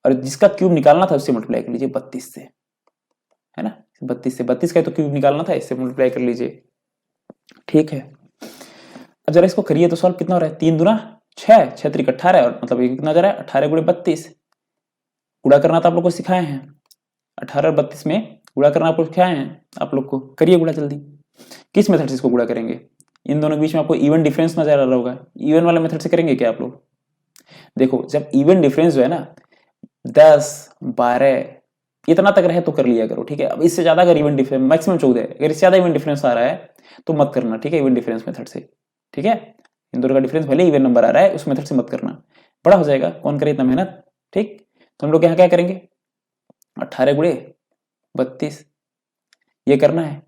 और जिसका क्यूब निकालना था उससे मल्टीप्लाई कर लीजिए 32 से, है ना, 32 का तो क्यूब निकालना था, इससे मल्टीप्लाई कर लीजिए, ठीक है। अब जरा इसको करिए तो सॉल्व, कितना हो रहा है, 3 दूना 6, 6 त्रिक 18, और मतलब ये कितना जा रहा है 18 गुणे 32, गुणा करना तो आप लोग को सिखाए हैं, 18 और 32 में गुणा करना आप लोग सिखाए हैं आप लोग को, करिए गुणा जल्दी। किस मेथड से इसको गुणा करेंगे, इन दोनों के बीच में आपको इवन डिफरेंस नजर आ रहा होगा, इवन वाले मेथड से करेंगे क्या आप लोग। देखो जब इवन डिफरेंस जो है ना 10 12 इतना तक रहे तो कर लिया करो, ठीक है। अब इससे ज्यादा अगर इवन डिफरेंस मैक्सिमम 14, अगर इससे ज्यादा इवन डिफरेंस आ रहा है तो मत करना, ठीक है, इवन डिफरेंस मेथड से, ठीक है। इन दोनों का डिफरेंस भले इवन नंबर आ रहा है, उस मेथड से मत करना, बड़ा हो जाएगा, कौन करे इतना मेहनत, ठीक। तो हम लोग यहाँ क्या करेंगे, 18 गुणे 32 ये करना है,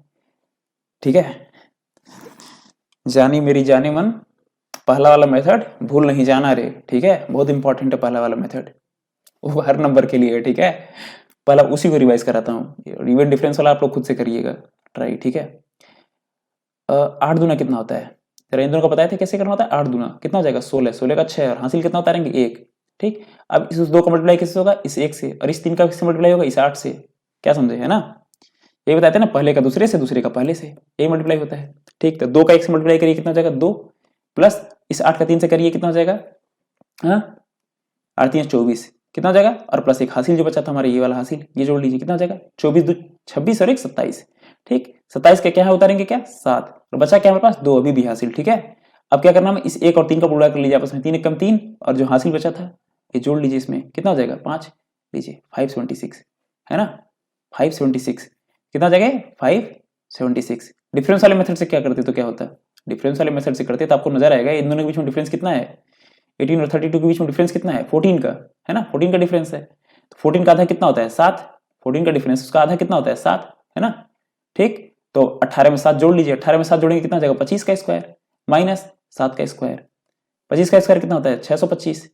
ठीक है। जानी मेरी जाने मन, पहला वाला मेथड भूल नहीं जाना रे, ठीक है, बहुत इंपॉर्टेंट है पहला वाला मेथड, वो हर नंबर के लिए, ठीक है। पहला उसी को रिवाइज कराता हूँ, इवन डिफरेंस वाला आप लोग खुद से करिएगा ट्राई, ठीक है। 8 दूना कितना होता है, जरा इन दोनों का बताए थे कैसे करना होता है, 8 दूना कितना हो जाएगा 16, 16 का 6, और हासिल कितना उतारेंगे 1, ठीक। अब इस 2 का मल्टीप्लाई किससे होगा, इस 1 से, और इस 3 का किससे मल्टीप्लाई होगा, इस 8 से, क्या समझे, है ना। ये बताते हैं ना, पहले का दूसरे से, दूसरे का पहले से, यही मल्टीप्लाई होता है, ठीक। तो 2 का 1 से मल्टीप्लाई करिए, कितना हो जाएगा 2, प्लस इस 8 का 3 से करिए, कितना हो जाएगा, हाँ 8 3 24, कितना हो जाएगा, और प्लस एक हासिल जो बचा था हमारे, ये वाला हासिल, ये जोड़ लीजिए, कितना हो जाएगा 24 2 26 और 1 27, ठीक। 27 का क्या है उतारेंगे क्या 7, और बचा क्या हमारे पास 2 अभी भी हासिल, ठीक है। अब क्या करना है, इस 1 और 3 का गुणा कर लीजिए आपस में, 3 1 कम 3, और जो हासिल बचा था ये जोड़ लीजिए, इसमें कितना हो जाएगा 5, लीजिए 576, है ना, 576 कितना हो जाएगा 576। डिफरेंस वाले मेथड से क्या करते तो क्या होता, डिफरेंस वाले मेथड से करते तो आपको नजर आएगा इन दोनों के बीच में डिफरेंस कितना है, 18 और 32 के बीच में डिफरेंस कितना है 14 का, है ना, 14 का डिफरेंस है। तो 14 का आधा कितना होता है 7, 14 का डिफरेंस उसका आधा कितना होता है 7, है ना, ठीक। तो 18 में 7 जोड़ लीजिए, 18 में 7 जोड़ेंगे कितना हो जाएगा 25 का स्क्वायर माइनस 7 का स्क्वायर, 25 का स्क्वायर कितना होता है 625,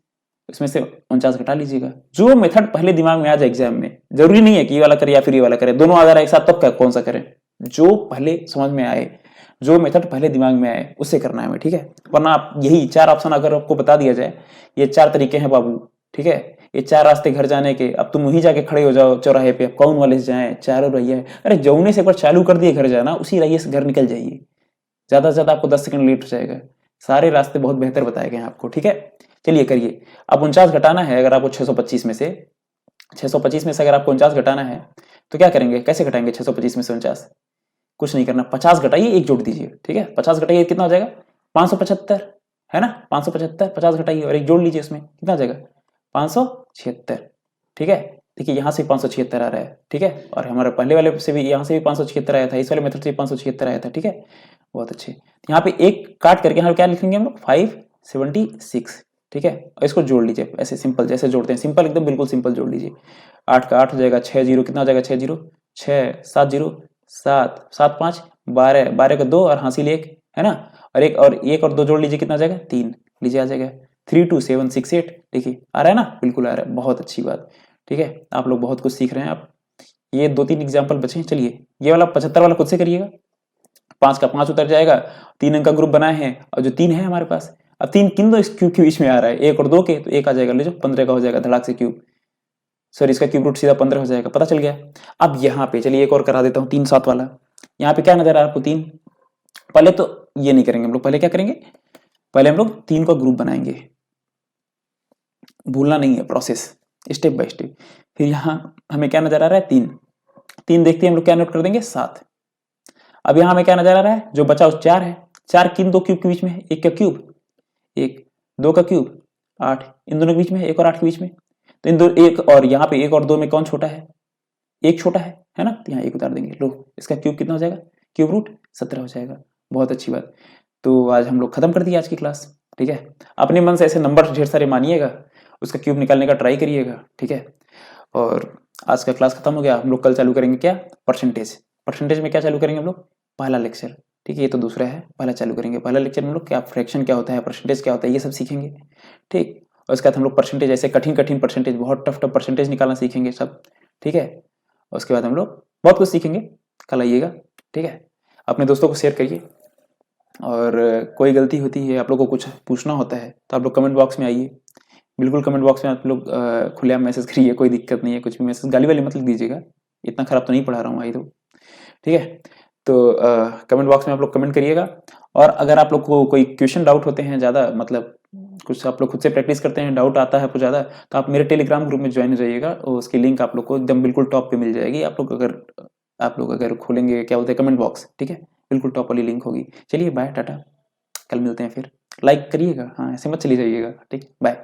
इसमें से 49 घटा लीजिएगा। जो मेथड पहले दिमाग में आ जाए एग्जाम में, जरूरी नहीं है कि ये वाला करे या फिर ये वाला करे, दोनों आ जा रहा है एक साथ, तब क्या कौन सा करें, जो पहले समझ में आए, जो मेथड पहले दिमाग में आए उससे करना है हमें, ठीक है। वरना आप यही 4 ऑप्शन अगर आपको बता दिया जाए, ये 4 तरीके हैं बाबू, ठीक है, ये 4 रास्ते घर जाने के, अब तुम वहीं जाके खड़े हो जाओ चौराहे पे, अब कौन वाले से जाए, चारों रहिया है। अरे जौने से एक बार चालू कर दिए घर जाना, उसी रहिए से घर निकल जाइए, ज़्यादा से ज़्यादा आपको 10 सेकंड लेट हो जाएगा। सारे रास्ते बहुत बेहतर बताए गए हैं आपको, ठीक है। चलिए करिए। अब 49 घटाना है अगर आपको 625 में से, 625 में से अगर आपको 49 घटाना है तो क्या करेंगे, कैसे घटाएंगे 625 में से 49? कुछ नहीं करना, 50 घटाइए, एक जोड़ दीजिए, ठीक है। 50 घटाइए कितना हो जाएगा, 575, है ना, 575, 50 घटाइए और एक जोड़ लीजिए, उसमें कितना आ जाएगा, 576, ठीक है। देखिए यहाँ से 576 आ रहा है, ठीक है, और हमारे पहले वाले से भी यहाँ से भी 576 आया था, इस वाले मेथड से 576 आया था, ठीक है। बहुत अच्छे। यहाँ पे एक काट करके यहाँ क्या लिखेंगे हम लोग, 576, ठीक है, और इसको जोड़ लीजिए ऐसे सिंपल, जैसे जोड़ते हैं सिंपल एकदम बिल्कुल सिंपल जोड़ लीजिए। 8 का 8 हो जाएगा, 6 जीरो कितना हो जाएगा, 6 जीरो 6, 7 जीरो 7, 7 5 12, 12 का 2 और हासिल 1, है ना, और एक और 2 जोड़ लीजिए कितना आ जाएगा, 3, लीजिए आ जाएगा 32768। देखिए आ रहा है ना, बिल्कुल आ रहा है, बहुत अच्छी बात, ठीक है। आप लोग बहुत कुछ सीख रहे हैं। आप ये 2-3 एग्जाम्पल बचे हैं, चलिए ये वाला 75 वाला खुद से करिएगा। 5 का 5 उतर जाएगा, 3 अंक का ग्रुप बनाए हैं और जो 3 है हमारे पास, अब 3 किन दो इस क्यूब के बीच में आ रहा है, 1 और 2 के, तो 1 आ जाएगा, ले जो 15 का हो जाएगा धड़ाक से क्यूब, सॉरी इसका क्यूब रूट सीधा 15 हो जाएगा, पता चल गया। अब यहाँ पे चलिए एक और करा देता हूँ, 3 7 वाला। यहाँ पे क्या नजर आ रहा है आपको, 3, पहले तो ये नहीं करेंगे हम लोग, पहले क्या करेंगे, पहले हम लोग 3 का ग्रुप बनाएंगे, भूलना नहीं है प्रोसेस, स्टेप बाय स्टेप। फिर यहाँ हमें क्या नजर आ रहा है, 3 3 देखते हैं हम लोग क्या नोट कर देंगे, 7। अब यहाँ हमें क्या नजर आ रहा है, जो बचा उस 4 है, 4 किन दो क्यूब के बीच में है, 1 का क्यूब 1, 2 का क्यूब 8, इन दोनों के बीच में है, 1 और 8 के बीच में, तो इन दो 1 और यहाँ पे 1 और 2 में कौन छोटा है, 1 छोटा है ना, तो यहाँ 1 उतार देंगे, लो इसका क्यूब कितना हो जाएगा, क्यूब रूट 17 हो जाएगा। बहुत अच्छी बात। तो आज हम लोग खत्म कर दिए आज की क्लास, ठीक है। अपने मन से ऐसे नंबर ढेर सारे मानिएगा, उसका क्यूब निकालने का ट्राई करिएगा, ठीक है। और आज का क्लास खत्म हो गया, हम लोग कल चालू करेंगे क्या, परसेंटेज। परसेंटेज में क्या चालू करेंगे हम लोग, पहला लेक्चर, ठीक है, ये तो दूसरा है, पहला चालू करेंगे। पहला लेक्चर में हम लोग क्या फ्रैक्शन क्या होता है, परसेंटेज क्या होता है, ये सब सीखेंगे, ठीक। और उसके बाद हम लोग परसेंटेज, ऐसे कठिन कठिन परसेंटेज, बहुत टफ टफ परसेंटेज निकालना सीखेंगे सब, ठीक है। और उसके बाद हम लोग बहुत कुछ सीखेंगे, कल आइएगा, ठीक है। अपने दोस्तों को शेयर करिए, और कोई गलती होती है, आप लोग को कुछ पूछना होता है तो आप लोग कमेंट बॉक्स में आइए, बिल्कुल कमेंट बॉक्स में आप लोग खुलेआम मैसेज करिए, कोई दिक्कत नहीं है, कुछ भी मैसेज गाली वाली मत लिख दीजिएगा, इतना खराब तो नहीं पढ़ा रहा हूँ आई तो, ठीक है। तो कमेंट बॉक्स में आप लोग कमेंट करिएगा। और अगर आप लोग को कोई क्वेश्चन डाउट होते हैं ज़्यादा, मतलब कुछ आप लोग खुद से प्रैक्टिस करते हैं, डाउट आता है आपको ज़्यादा, तो आप मेरे टेलीग्राम ग्रुप में ज्वाइन हो जाइएगा, और उसकी लिंक आप लोग को एकदम बिल्कुल टॉप पे मिल जाएगी। आप लोग अगर खोलेंगे क्या बोलते हैं कमेंट बॉक्स, ठीक है, बिल्कुल टॉप वाली लिंक होगी। चलिए बाय, टाटा, कल मिलते हैं फिर। लाइक करिएगा, हाँ ऐसे मत चली जाइएगा, ठीक, बाय।